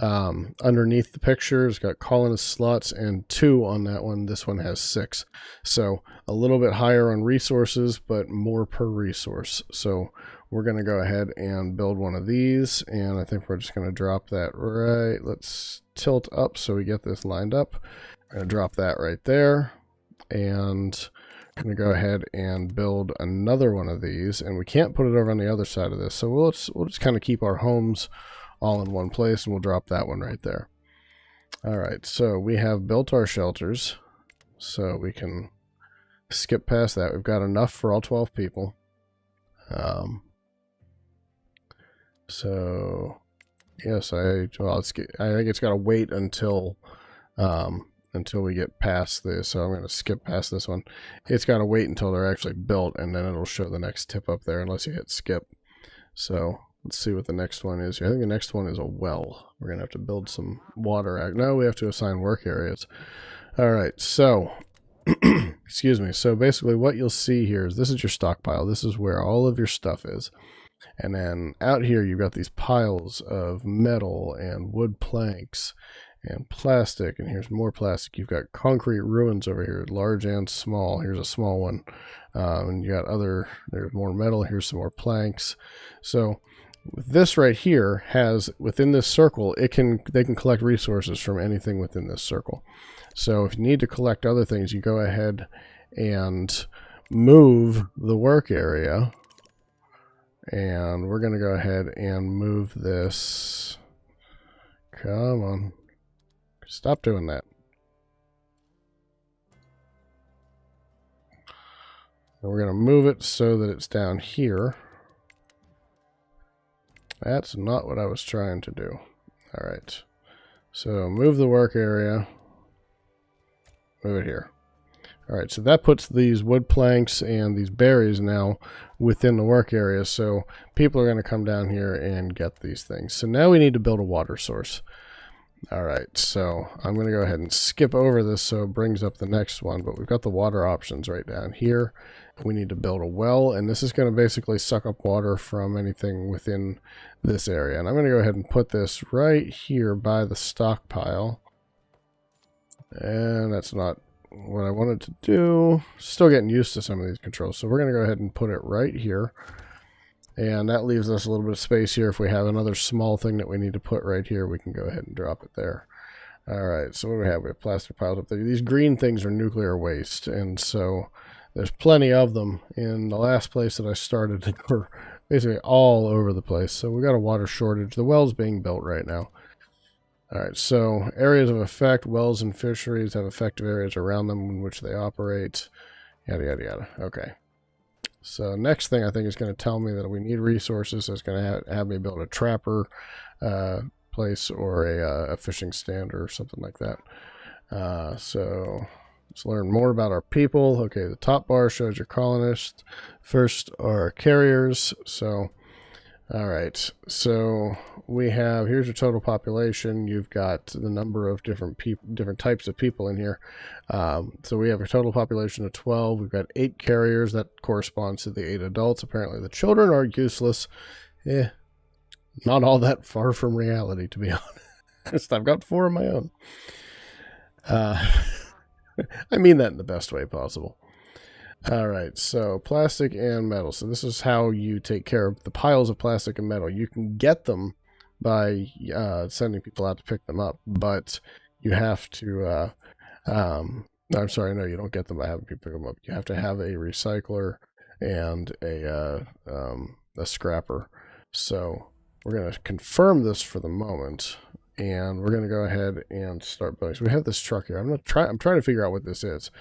underneath the picture, it's got colonist slots and 2 on that one. This one has 6. So a little bit higher on resources, but more per resource. So we're going to go ahead and build one of these, and I think we're just going to drop that right. Let's tilt up so we get this lined up. I'm going to drop that right there, and I'm going to go ahead and build another one of these, and we can't put it over on the other side of this, so we'll just kind of keep our homes all in one place, and we'll drop that one right there. All right, so we have built our shelters, so we can skip past that. We've got enough for all 12 people. So yes, I think it's got to wait until we get past this. So I'm going to skip past this one. It's got to wait until they're actually built, and then it'll show the next tip up there unless you hit skip. So let's see what the next one is. I think the next one is a well. We're going to have to build some water. No, we have to assign work areas. All right, so excuse me. So basically what you'll see here is this is your stockpile. This is where all of your stuff is. And then out here, you've got these piles of metal and wood planks and plastic. And here's more plastic. You've got concrete ruins over here, large and small. Here's a small one. And you got there's more metal. Here's some more planks. So this right here has, within this circle, they can collect resources from anything within this circle. So if you need to collect other things, you go ahead and move the work area. And we're going to go ahead and move this. Come on. Stop doing that. And we're going to move it so that it's down here. That's not what I was trying to do. All right. So move the work area. Move it here. All right, so that puts these wood planks and these berries now within the work area, so people are going to come down here and get these things. So now we need to build a water source. All right, so I'm going to go ahead and skip over this so it brings up the next one, but we've got the water options right down here. We need to build a well, and this is going to basically suck up water from anything within this area. And I'm going to go ahead and put this right here by the stockpile. And that's not what I wanted to do. Still getting used to some of these controls. So we're going to go ahead and put it right here. And that leaves us a little bit of space here. If we have another small thing that we need to put right here, we can go ahead and drop it there. All right, so what do we have? We have plastic piles up there. These green things are nuclear waste, and so there's plenty of them. In the last place that I started, they were basically all over the place. So we got a water shortage. The well's being built right now. All right, so areas of effect, wells and fisheries have effective areas around them in which they operate, yada, yada, yada. Okay. So next thing I think is going to tell me that we need resources. So it's going to have me build a trapper place or a fishing stand or something like that. So let's learn more about our people. Okay, the top bar shows your colonists. First are carriers. So, all right. So we have, here's your total population. You've got the number of different types of people in here. So we have a total population of 12. We've got 8 carriers. That corresponds to the 8 adults. Apparently the children are useless. Not all that far from reality, to be honest. I've got 4 of my own. I mean that in the best way possible. All right, so plastic and metal. So this is how you take care of the piles of plastic and metal. You can get them by sending people out to pick them up, but you have to, I'm sorry, no, you don't get them by having people pick them up. You have to have a recycler and a scrapper. So we're going to confirm this for the moment. and we're going to go ahead and start building. So we have this truck here. I'm trying to figure out what this is,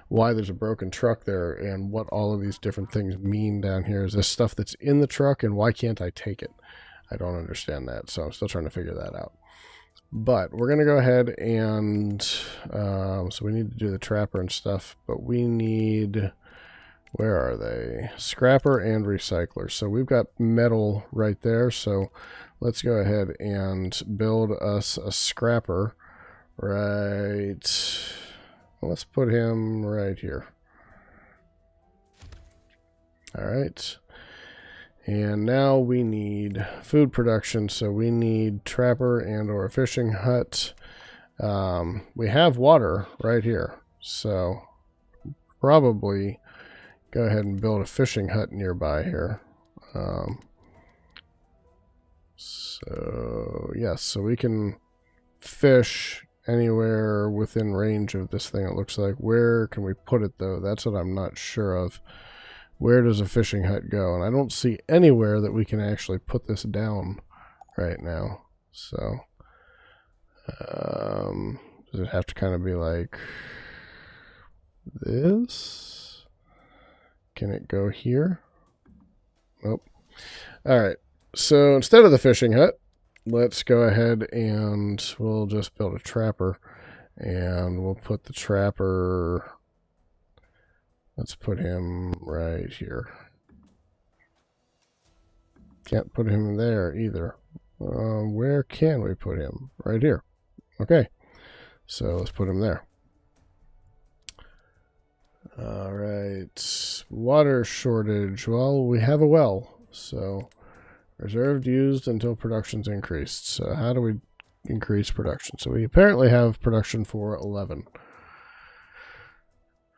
why there's a broken truck there, and what all of these different things mean down here. Is this stuff that's in the truck, and why can't I take it? I don't understand that, so I'm still trying to figure that out. But we're going to go ahead and, so we need to do the trapper and stuff, but we need, where are they? Scrapper and recycler. So we've got metal right there, so let's go ahead and build us a scrapper right, let's put him right here. All right. And now we need food production, so we need trapper and or a fishing hut. We have water right here, so probably go ahead and build a fishing hut nearby here. So yes, so we can fish anywhere within range of this thing, it looks like. Where can we put it, though? That's what I'm not sure of. Where does a fishing hut go? And I don't see anywhere that we can actually put this down right now. So, does it have to kind of be like this? Can it go here? Nope. All right. So instead of the fishing hut, let's go ahead and we'll just build a trapper. And we'll put the trapper... Let's put him right here. Can't put him there either. Where can we put him? Right here. Okay. So let's put him there. All right. Water shortage. Well, we have a well. So reserved used until production's increased. So how do we increase production? So we apparently have production for 11.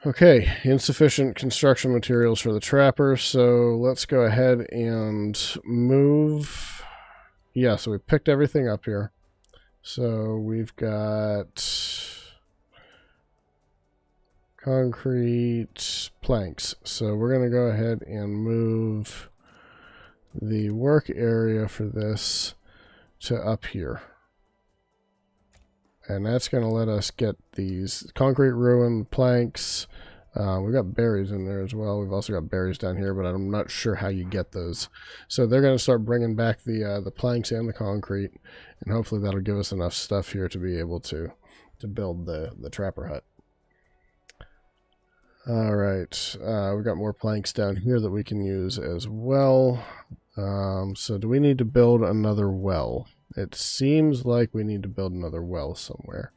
Okay, insufficient construction materials for the trapper, so let's go ahead and move. Yeah, so we picked everything up here. So we've got concrete planks. So we're going to go ahead and move the work area for this to up here. And that's going to let us get these concrete ruin planks. We've got berries in there as well. We've also got berries down here, but I'm not sure how you get those. So they're going to start bringing back the planks and the concrete, and hopefully that'll give us enough stuff here to be able to build the trapper hut. All right, we've got more planks down here that we can use as well. So do we need to build another well? It seems like we need to build another well somewhere.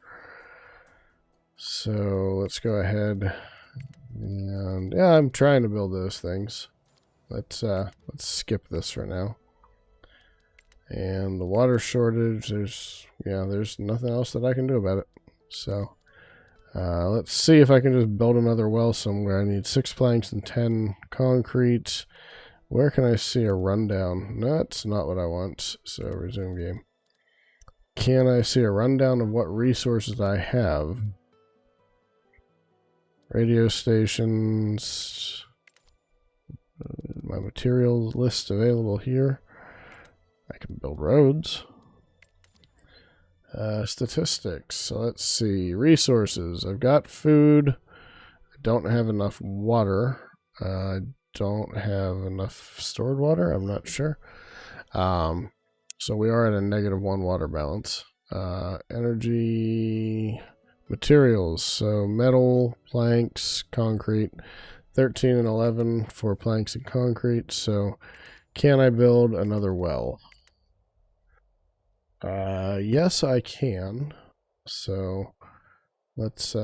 So let's go ahead and yeah, I'm trying to build those things. Let's skip this for now. And the water shortage, there's nothing else that I can do about it. So let's see if I can just build another well somewhere. I need 6 planks and 10 concrete. Where can I see a rundown? No, that's not what I want. So resume game. Can I see a rundown of what resources I have? Radio stations. My materials list available here. I can build roads. Statistics. So let's see. Resources. I've got food. I don't have enough water. I don't have enough stored water. I'm not sure. So we are at a -1 water balance. Energy, materials, so metal, planks, concrete, 13 and 11 for planks and concrete. So can I build another well? Yes, I can. So let's,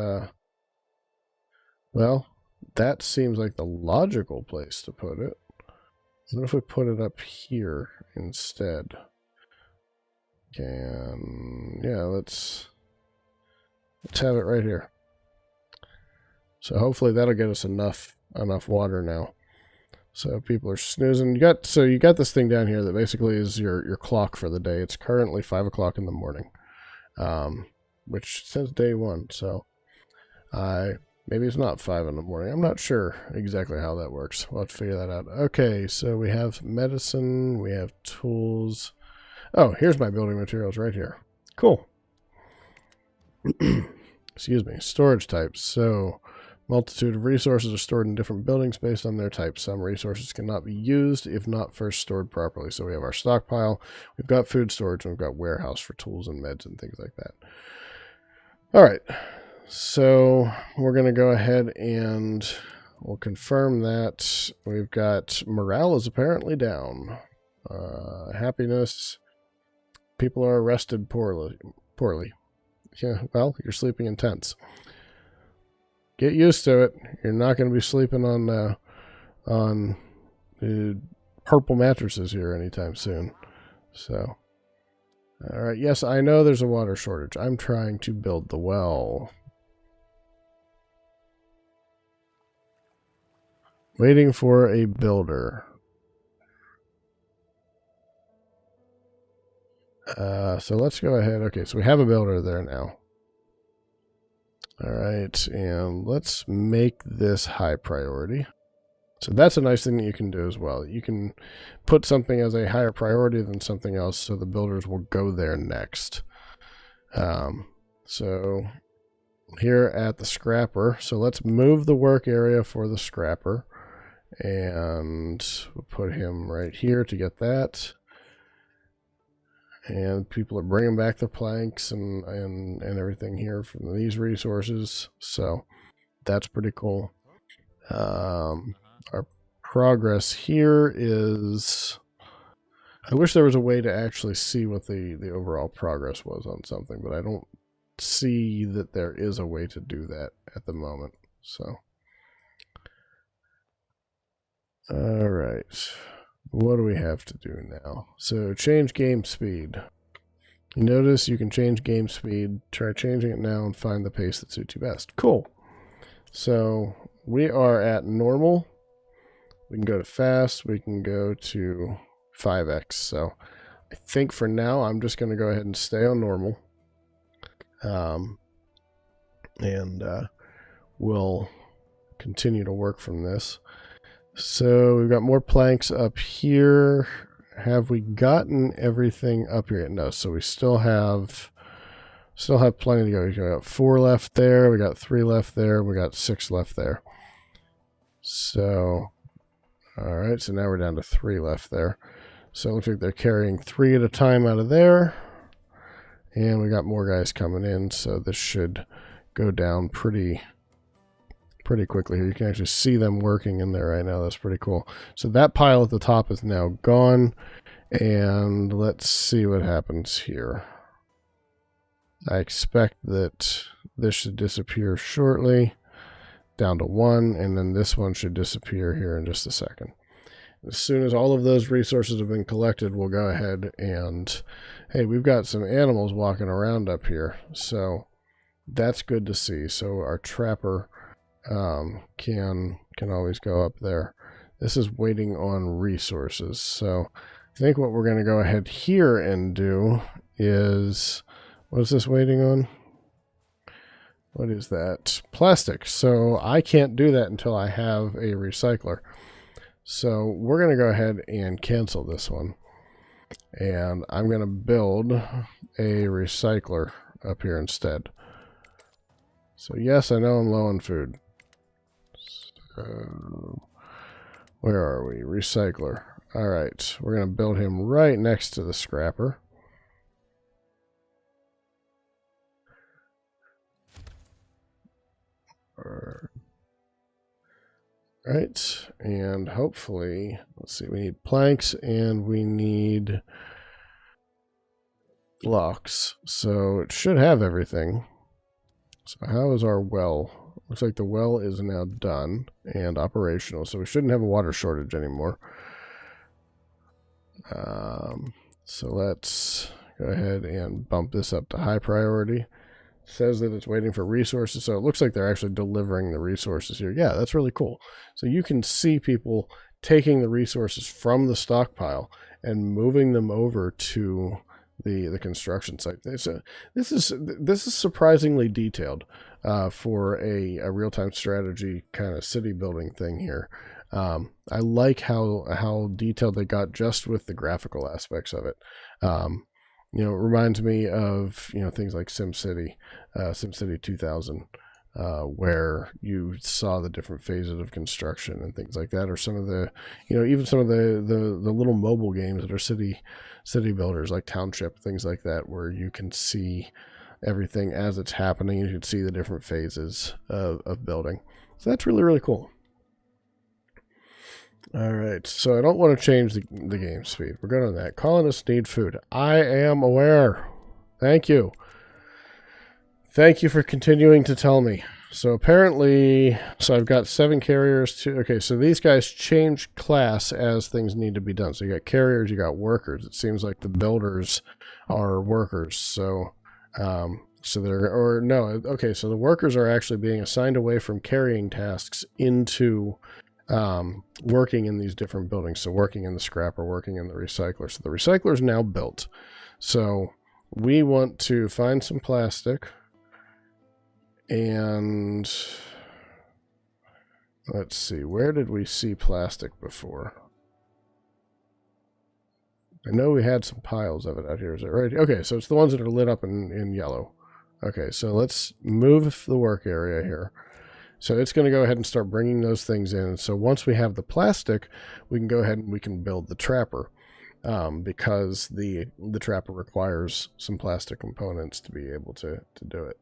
well, that seems like the logical place to put it. What if we put it up here instead? Let's have it right here. So hopefully that'll get us enough water now. So people are snoozing. You got this thing down here that basically is your clock for the day. It's currently 5 o'clock in the morning, which says day 1. So maybe it's not 5 in the morning. I'm not sure exactly how that works. We'll have to figure that out. Okay, so we have medicine. We have tools. Oh, here's my building materials right here. Cool. Excuse me. Storage types. So, multitude of resources are stored in different buildings based on their type. Some resources cannot be used if not first stored properly. So we have our stockpile, we've got food storage, and we've got warehouse for tools and meds and things like that. All right. So we're going to go ahead and we'll confirm that. We've got morale is apparently down. Happiness. People are rested poorly. Yeah, well, you're sleeping in tents. Get used to it. You're not going to be sleeping on purple mattresses here anytime soon. So, all right. Yes, I know there's a water shortage. I'm trying to build the well. Waiting for a builder. So let's go ahead. Okay, so we have a builder there now. All right, and let's make this high priority. So that's a nice thing that you can do as well. You can put something as a higher priority than something else, so the builders will go there next. So here at the scrapper, so let's move the work area for the scrapper, and we'll put him right here to get that. And people are bringing back the planks and everything here from these resources. So that's pretty cool. Our progress here is... I wish there was a way to actually see what the overall progress was on something, but I don't see that there is a way to do that at the moment. So, all right. What do we have to do now? So change game speed. You notice you can change game speed. Try changing it now and find the pace that suits you best. Cool. So we are at normal. We can go to fast. We can go to 5x. So I think for now I'm just going to go ahead and stay on normal. And we'll continue to work from this. So we've got more planks up here. Have we gotten everything up here? No, so we still have plenty to go. We got 4 left there, we got 3 left there, we got 6 left there. So all right, so now we're down to 3 left there. So it looks like they're carrying 3 at a time out of there. And we got more guys coming in, so this should go down pretty quickly here. You can actually see them working in there right now. That's pretty cool. So that pile at the top is now gone. And let's see what happens here. I expect that this should disappear shortly. Down to 1. And then this one should disappear here in just a second. As soon as all of those resources have been collected, we'll go ahead and... Hey, we've got some animals walking around up here. So that's good to see. So our trapper... can always go up there. This is waiting on resources. So I think what we're going to go ahead here and do is, what is this waiting on? What is that? Plastic. So I can't do that until I have a recycler. So we're going to go ahead and cancel this one. And I'm going to build a recycler up here instead. So yes, I know I'm low on food. Where are we? Recycler. All right, we're going to build him right next to the scrapper. All right, and hopefully, let's see, we need planks and we need blocks. So it should have everything. So how is our well? Looks like the well is now done and operational, so we shouldn't have a water shortage anymore. So let's go ahead and bump this up to high priority. It says that it's waiting for resources, so it looks like they're actually delivering the resources here. Yeah, that's really cool. So you can see people taking the resources from the stockpile and moving them over to the construction site. So this is surprisingly detailed for a real-time strategy kind of city building thing here. I like how detailed they got just with the graphical aspects of it. it reminds me of, things like SimCity, SimCity 2000, where you saw the different phases of construction and things like that, or some of the, even some of the little mobile games that are city builders, like Township, things like that, where you can see everything as it's happening. You can see the different phases of building. So that's really, really cool. All right, so I don't want to change the game speed. We're good on that. Colonists need food. I am aware. Thank you. Thank you for continuing to tell me. So apparently, I've got 7 carriers too. Okay, so these guys change class as things need to be done. So you got carriers, you got workers. It seems like the builders are workers. So so the workers are actually being assigned away from carrying tasks into working in these different buildings. So working in the scrapper, working in the recycler. So the recycler is now built. So we want to find some plastic, and let's see, where did we see plastic before? I know we had some piles of it out here. Is it right? Okay, so it's the ones that are lit up in yellow. Okay, so let's move the work area here. So it's going to go ahead and start bringing those things in. So once we have the plastic, we can go ahead and we can build the trapper, because the trapper requires some plastic components to be able to do it.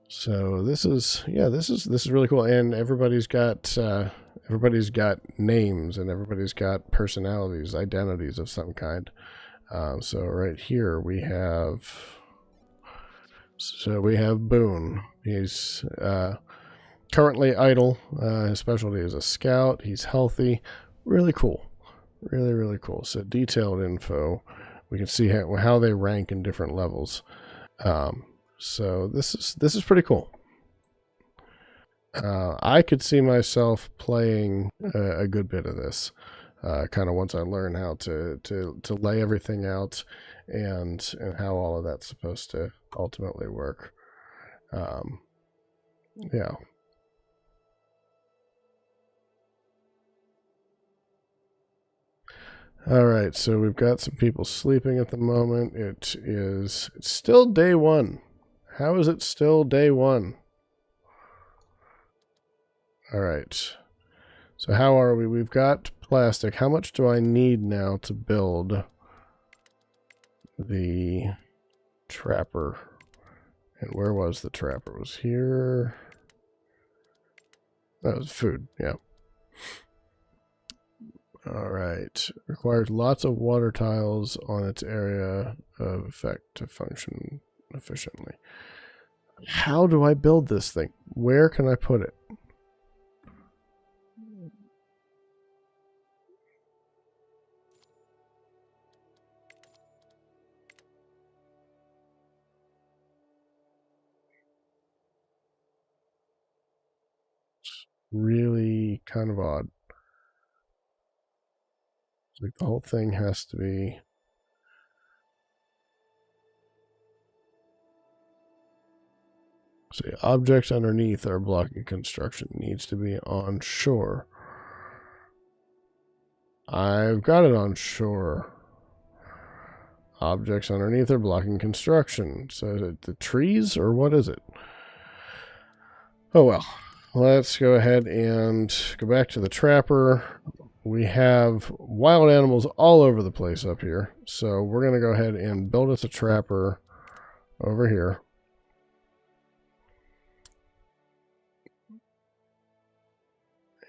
So this is really cool, and everybody's got names, and everybody's got personalities, identities of some kind. So right here we have Boone. He's currently idle. His specialty is a scout. He's healthy. Really cool. Really, really cool. So detailed info. We can see how they rank in different levels. So this is pretty cool. I could see myself playing a good bit of this, kind of once I learn how to lay everything out, and how all of that's supposed to ultimately work. Yeah. All right, so we've got some people sleeping at the moment. It's still day 1. How is it still day 1? All right. So how are we? We've got plastic. How much do I need now to build the trapper? And where was the trapper? It was here. That was food. Yeah. All right. Requires lots of water tiles on its area of effect to function efficiently. How do I build this thing? Where can I put it? Really kind of odd. Like the whole thing has to be. See, objects underneath are blocking construction. Needs to be on shore. I've got it on shore. Objects underneath are blocking construction. So is it the trees, or what is it? Oh well. Let's go ahead and go back to the trapper. We have wild animals all over the place up here. So we're going to go ahead and build us a trapper over here.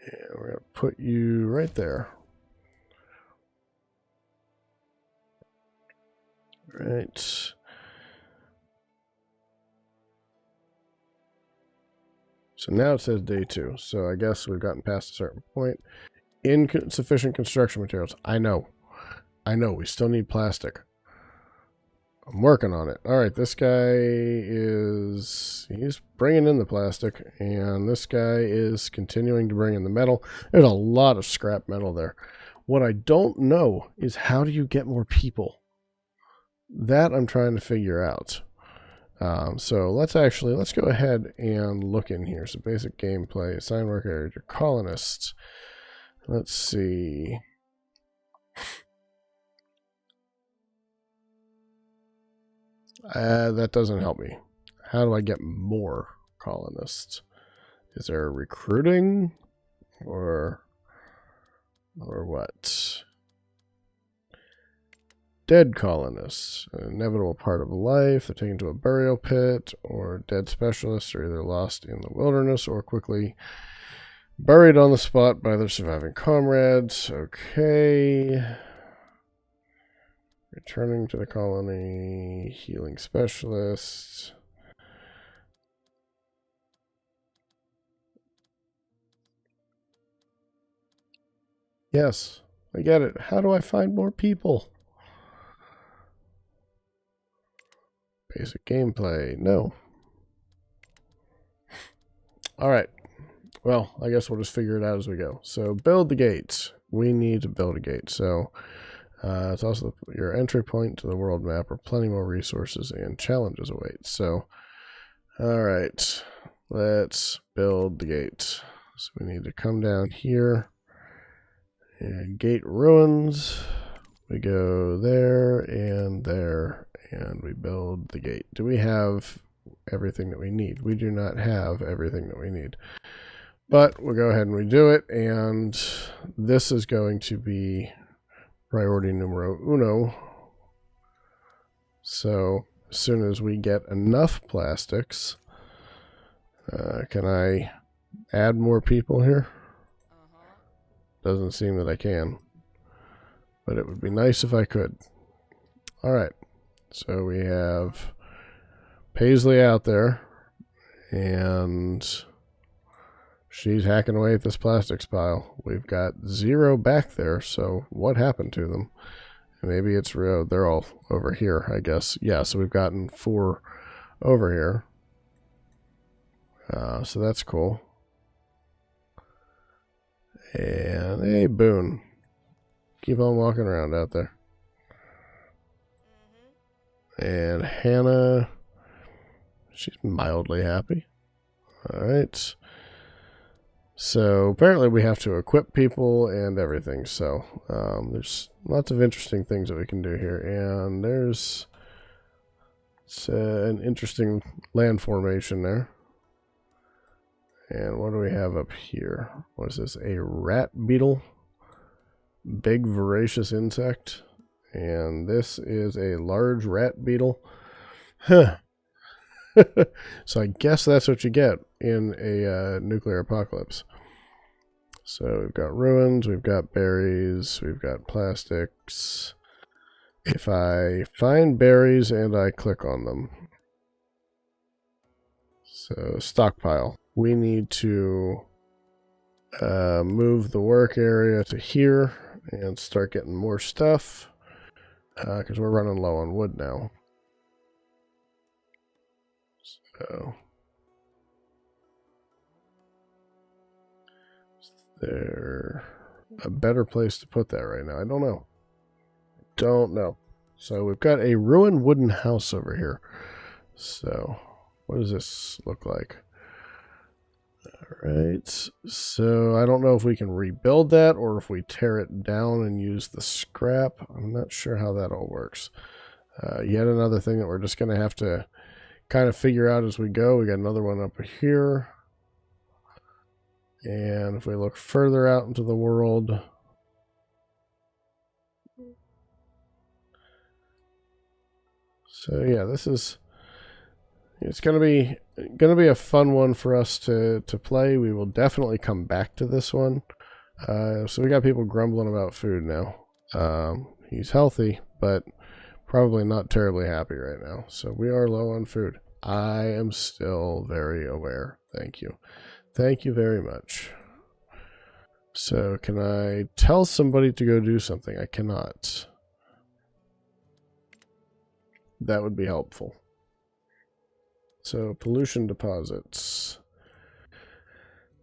And we're going to put you right there. Right. So now it says day 2. So I guess we've gotten past a certain point. Insufficient construction materials. I know. We still need plastic. I'm working on it. All right, this guy he's bringing in the plastic, and this guy is continuing to bring in the metal. There's a lot of scrap metal there. What I don't know is, how do you get more people? That I'm trying to figure out. So let's go ahead and look in here. So basic gameplay, assign work area, your colonists. Let's see. That doesn't help me. How do I get more colonists? Is there recruiting or what? Dead colonists, an inevitable part of life. They're taken to a burial pit, or dead specialists are either lost in the wilderness or quickly buried on the spot by their surviving comrades. Okay. Returning to the colony, healing specialists. Yes, I get it. How do I find more people? Basic gameplay. No. All right. Well, I guess we'll just figure it out as we go. So build the gates. We need to build a gate. So it's also your entry point to the world map, where plenty more resources and challenges await. So, all right. Let's build the gate. So we need to come down here. And gate ruins. We go there, and we build the gate. Do we have everything that we need? We do not have everything that we need. But we'll go ahead and redo it, and this is going to be priority numero uno. So as soon as we get enough plastics, can I add more people here? Doesn't seem that I can, but it would be nice if I could. All right, so we have Paisley out there, and she's hacking away at this plastics pile. We've got 0 back there, so what happened to them? Maybe it's real. They're all over here, I guess. Yeah, so we've gotten 4 over here. So that's cool. And hey, Boone. Keep on walking around out there. And Hannah, she's mildly happy. All right. So apparently we have to equip people and everything. So there's lots of interesting things that we can do here. And there's an interesting land formation there. And what do we have up here? What is this? A rat beetle. Big voracious insect. And this is a large rat beetle. Huh. So I guess that's what you get in a nuclear apocalypse. So we've got ruins, we've got berries, we've got plastics. If I find berries and I click on them. So stockpile. We need to move the work area to here and start getting more stuff because we're running low on wood now. So is there a better place to put that right now? I don't know. Don't know. So we've got a ruined wooden house over here. So what does this look like? Alright, so I don't know if we can rebuild that or if we tear it down and use the scrap. I'm not sure how that all works. Yet another thing that we're just going to have to kind of figure out as we go. We got another one up here. And if we look further out into the world, so yeah, this is, it's going to be a fun one for us to play. We will definitely come back to this one. So we got people grumbling about food now. He's healthy, but probably not terribly happy right now. So we are low on food. I am still very aware. Thank you. Thank you very much. So can I tell somebody to go do something? I cannot. That would be helpful. So pollution deposits.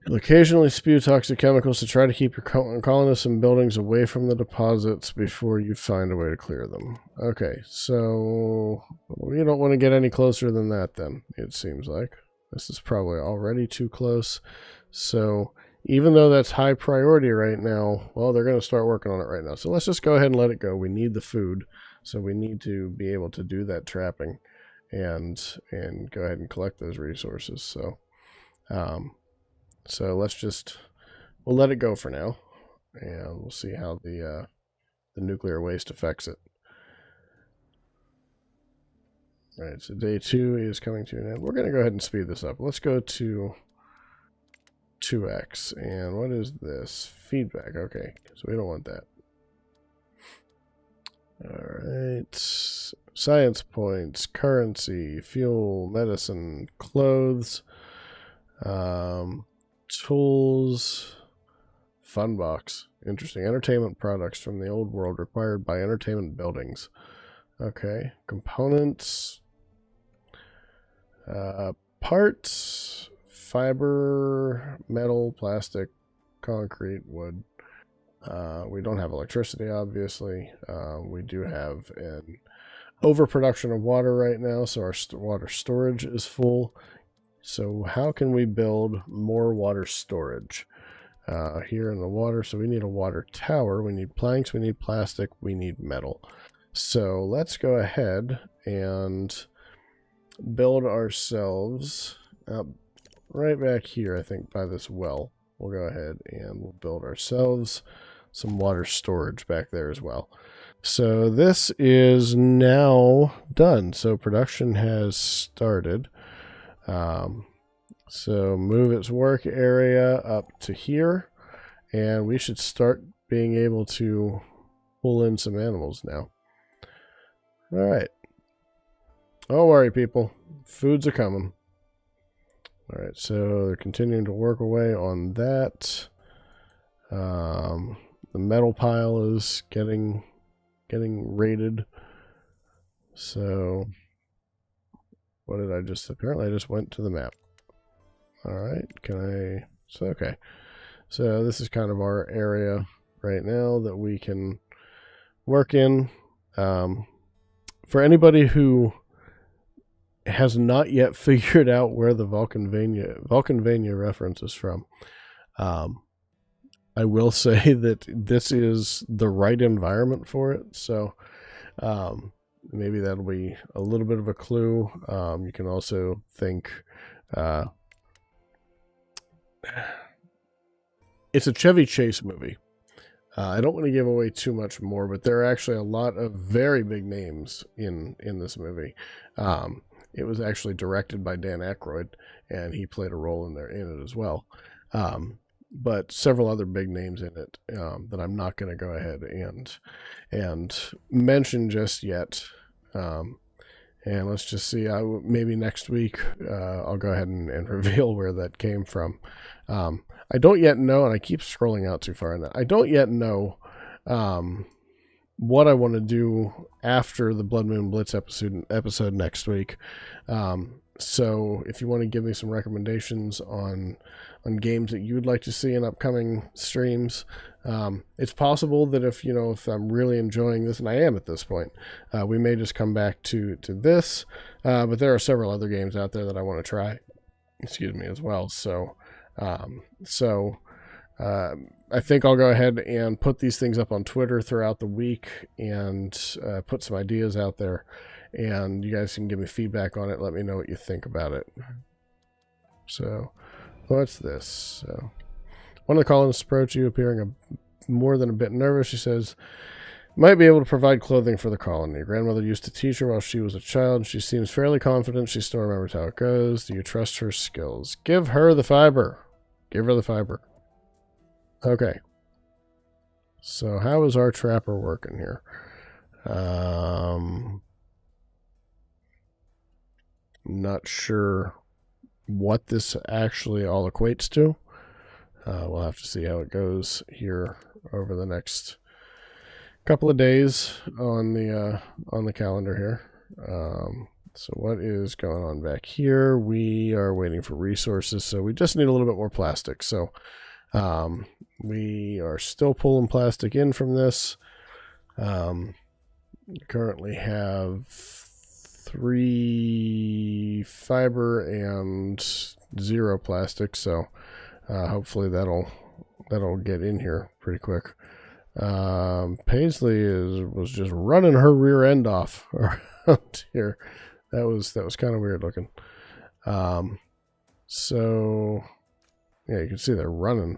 You'll occasionally spew toxic chemicals to try to keep your colonists and buildings away from the deposits before you find a way to clear them. Okay, so we don't want to get any closer than that then, it seems like. This is probably already too close. So even though that's high priority right now, well, they're going to start working on it right now. So let's just go ahead and let it go. We need the food, so we need to be able to do that trapping. and go ahead and collect those resources. So so we'll let it go for now, and we'll see how the nuclear waste affects it. All right, so day 2 is coming to an end. We're going to go ahead and speed this up. Let's go to 2x. And what is this? Feedback. Okay, so we don't want that. All right. Science points, currency, fuel, medicine, clothes, tools, fun box. Interesting. Entertainment products from the old world required by entertainment buildings. Okay. Components. Parts, fiber, metal, plastic, concrete, wood. We don't have electricity, obviously. We do have an overproduction of water right now, so our water storage is full. So how can we build more water storage? Here in the water, so we need a water tower, we need planks, we need plastic, we need metal. So let's go ahead and build ourselves up right back here, I think, by this well. We'll go ahead and we'll build ourselves some water storage back there as well. So this is now done. So production has started. So move its work area up to here, and we should start being able to pull in some animals now. All right. Don't worry, people. Foods are coming. All right, so they're continuing to work away on that. The metal pile is getting raided. So what did I just... Apparently I just went to the map. All right, so okay. So this is kind of our area right now that we can work in. For anybody who has not yet figured out where the Vulcanvania reference is from, I will say that this is the right environment for it. So maybe that'll be a little bit of a clue. You can also think it's a Chevy Chase movie. I don't want to give away too much more, but there are actually a lot of very big names in this movie. It was actually directed by Dan Aykroyd, and he played a role in it as well. But several other big names in it that I'm not going to go ahead and mention just yet. And let's just see. Maybe next week I'll go ahead and reveal where that came from. I don't yet know, and I keep scrolling out too far in that. I don't yet know what I want to do after the Blood Moon Blitz episode next week. So if you want to give me some recommendations on games that you would like to see in upcoming streams, it's possible that if I'm really enjoying this, and I am at this point, we may just come back to this. But there are several other games out there that I want to try. Excuse me, as well. So I think I'll go ahead and put these things up on Twitter throughout the week and put some ideas out there, and you guys can give me feedback on it. Let me know what you think about it. So what's this? So one of the colonists approach you, appearing more than a bit nervous. She says, might be able to provide clothing for the colony. Grandmother used to teach her while she was a child. She seems fairly confident. She still remembers how it goes. Do you trust her skills? Give her the fiber. Give her the fiber. Okay. So how is our trapper working here? Not sure what this actually all equates to. We'll have to see how it goes here over the next couple of days on the calendar here. So what is going on back here? We are waiting for resources, so we just need a little bit more plastic. So we are still pulling plastic in from this. Currently have 3 fiber and 0 plastic, so hopefully that'll get in here pretty quick. Paisley was just running her rear end off around here. That was kind of weird looking. So yeah, you can see they're running.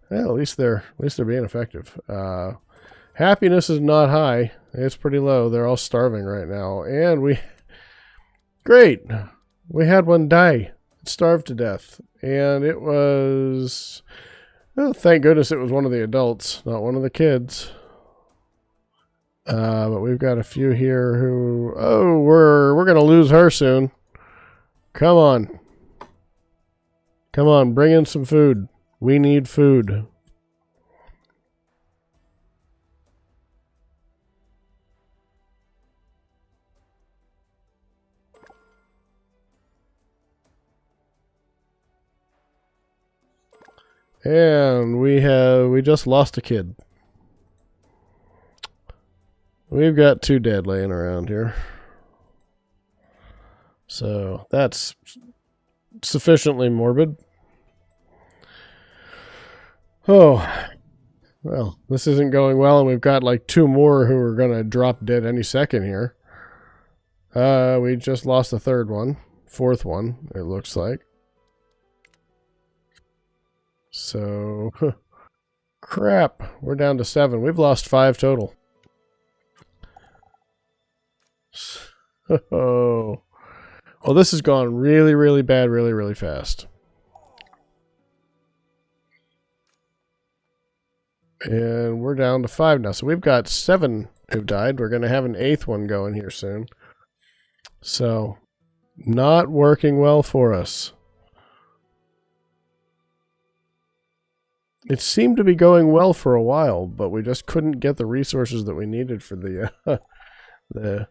Well, at least they're being effective. Happiness is not high. It's pretty low. They're all starving right now. And great. We had one die. It starved to death. And it was, well, thank goodness it was one of the adults, not one of the kids. But we've got a few here who, oh, we're going to lose her soon. Come on. Come on, bring in some food. We need food. And we just lost a kid. We've got 2 dead laying around here. So that's sufficiently morbid. Oh, well, this isn't going well, and we've got like 2 more who are going to drop dead any second here. We just lost the 3rd one. 4th one, it looks like. So, crap. We're down to 7. We've lost 5 total. Oh. Well, this has gone really, really bad, really, really fast. And we're down to 5 now. So we've got 7 who've died. We're going to have an 8th one going here soon. So, not working well for us. It seemed to be going well for a while, but we just couldn't get the resources that we needed for the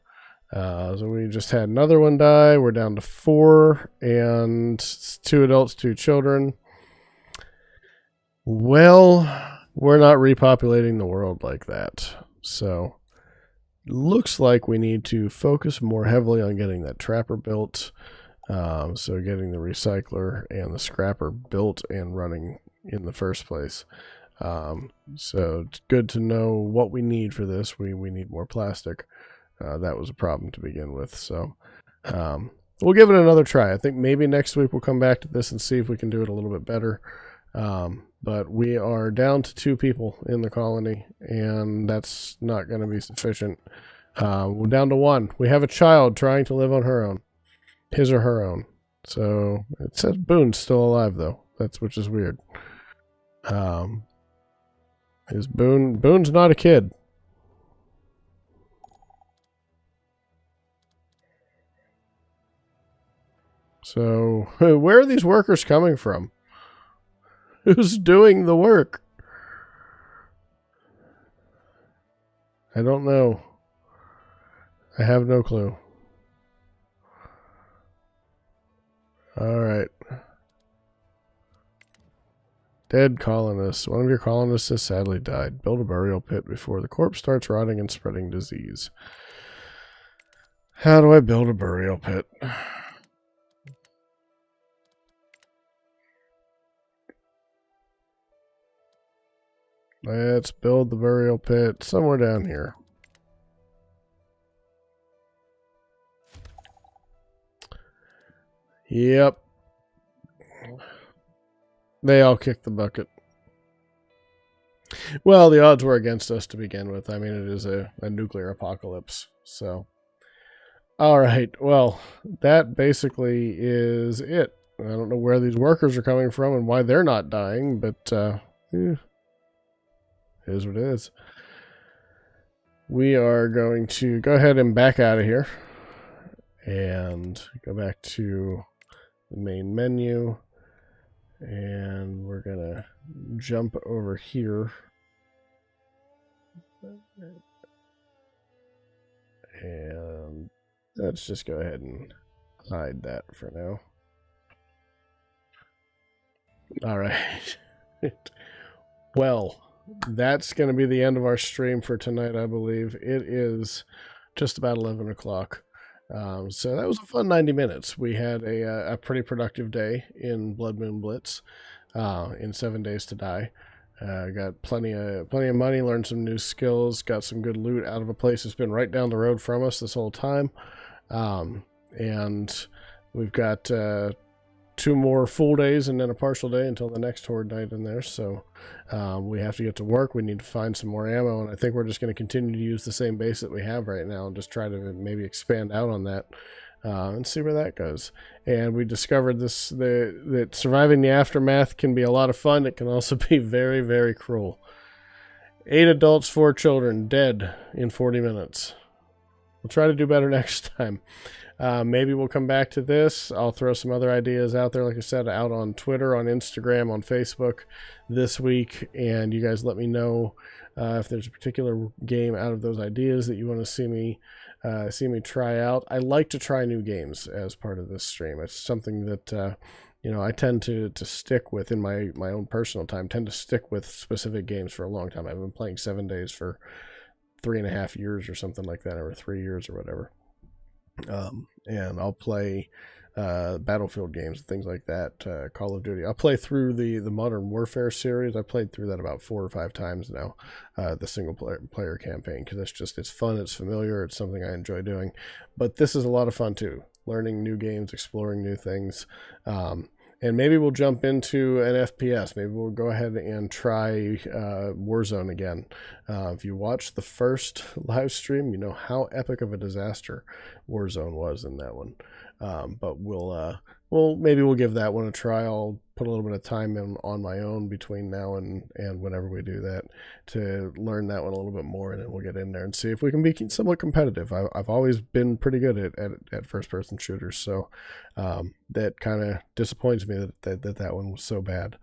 so we just had another one die. We're down to 4, and 2 adults, 2 children. Well, we're not repopulating the world like that. So, looks like we need to focus more heavily on getting that trapper built. So getting the recycler and the scrapper built and running in the first place. So it's good to know what we need for this. We need more plastic. That was a problem to begin with. So we'll give it another try. I think maybe next week we'll come back to this and see if we can do it a little bit better. But we are down to 2 people in the colony, and that's not going to be sufficient. We're down to 1. We have a child trying to live on her own. His or her own. So it says Boone's still alive, though. Which is weird. Boone's not a kid. So where are these workers coming from? Who's doing the work? I don't know. I have no clue. All right. Dead colonists. One of your colonists has sadly died. Build a burial pit before the corpse starts rotting and spreading disease. How do I build a burial pit? Let's build the burial pit somewhere down here. Yep. They all kicked the bucket. Well, the odds were against us to begin with. I mean, it is a nuclear apocalypse. So, all right. Well, that basically is it. I don't know where these workers are coming from and why they're not dying, but it is what it is. We are going to go ahead and back out of here and go back to the main menu. And we're going to jump over here. And let's just go ahead and hide that for now. All right. Well, that's going to be the end of our stream for tonight, I believe. It is just about 11 o'clock. So that was a fun 90 minutes. We had a pretty productive day in Blood Moon Blitz in 7 Days to Die. Got plenty of money, learned some new skills, got some good loot out of a place that's been right down the road from us this whole time. and we've got 2 more full days and then a partial day until the next horde night in there. So we have to get to work. We need to find some more ammo, and I think we're just going to continue to use the same base that we have right now and just try to maybe expand out on that and see where that goes. And we discovered that surviving the aftermath can be a lot of fun. It can also be very, very cruel. 8 adults, 4 children dead in 40 minutes. We'll try to do better next time. Maybe we'll come back to this. I'll throw some other ideas out there, like I said, out on Twitter, on Instagram, on Facebook this week, and you guys let me know if there's a particular game out of those ideas that you want to see me try out. I like to try new games as part of this stream. It's something that I tend to stick with in my own personal time. Tend to stick with specific games for a long time. I've been playing 7 days for 3.5 years or something like that, or 3 years or whatever. And I'll play Battlefield games, things like that, Call of Duty. I'll play through the Modern Warfare series. I played through that about 4 or 5 times now, the single player campaign, because it's fun, it's familiar, it's something I enjoy doing. But this is a lot of fun too, learning new games, exploring new things. And maybe we'll jump into an FPS. Maybe we'll go ahead and try Warzone again. If you watched the first live stream, you know how epic of a disaster Warzone was in that one. But maybe we'll give that one a try. I'll put a little bit of time in on my own between now and whenever we do that to learn that one a little bit more, and then we'll get in there and see if we can be somewhat competitive. I've always been pretty good at first-person shooters, so that kind of disappoints me that one was so bad.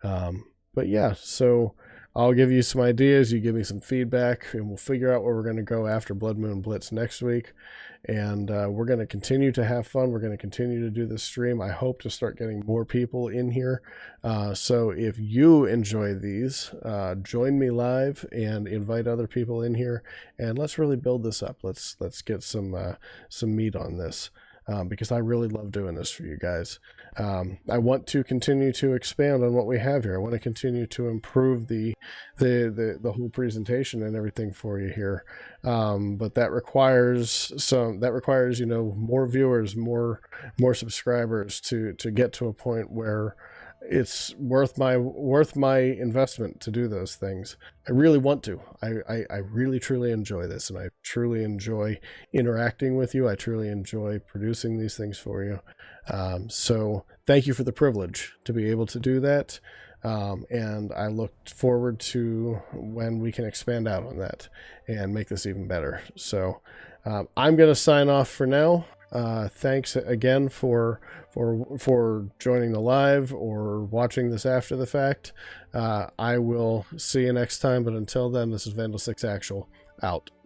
But yeah, so I'll give you some ideas, you give me some feedback, and we'll figure out where we're going to go after Blood Moon Blitz next week. And we're going to continue to have fun. We're going to continue to do this stream. I hope to start getting more people in here. So if you enjoy these, join me live and invite other people in here. And let's really build this up. Let's get some meat on this. Because I really love doing this for you guys. I want to continue to expand on what we have here. I want to continue to improve the whole presentation and everything for you here. But that requires more viewers, more subscribers to get to a point where it's worth my investment to do those things. I really want to. I really truly enjoy this, and I truly enjoy interacting with you. I truly enjoy producing these things for you. So thank you for the privilege to be able to do that. And I look forward to when we can expand out on that and make this even better. So I'm going to sign off for now. Thanks again for joining the live or watching this after the fact. I will see you next time, but until then, this is Vandal6Actual out.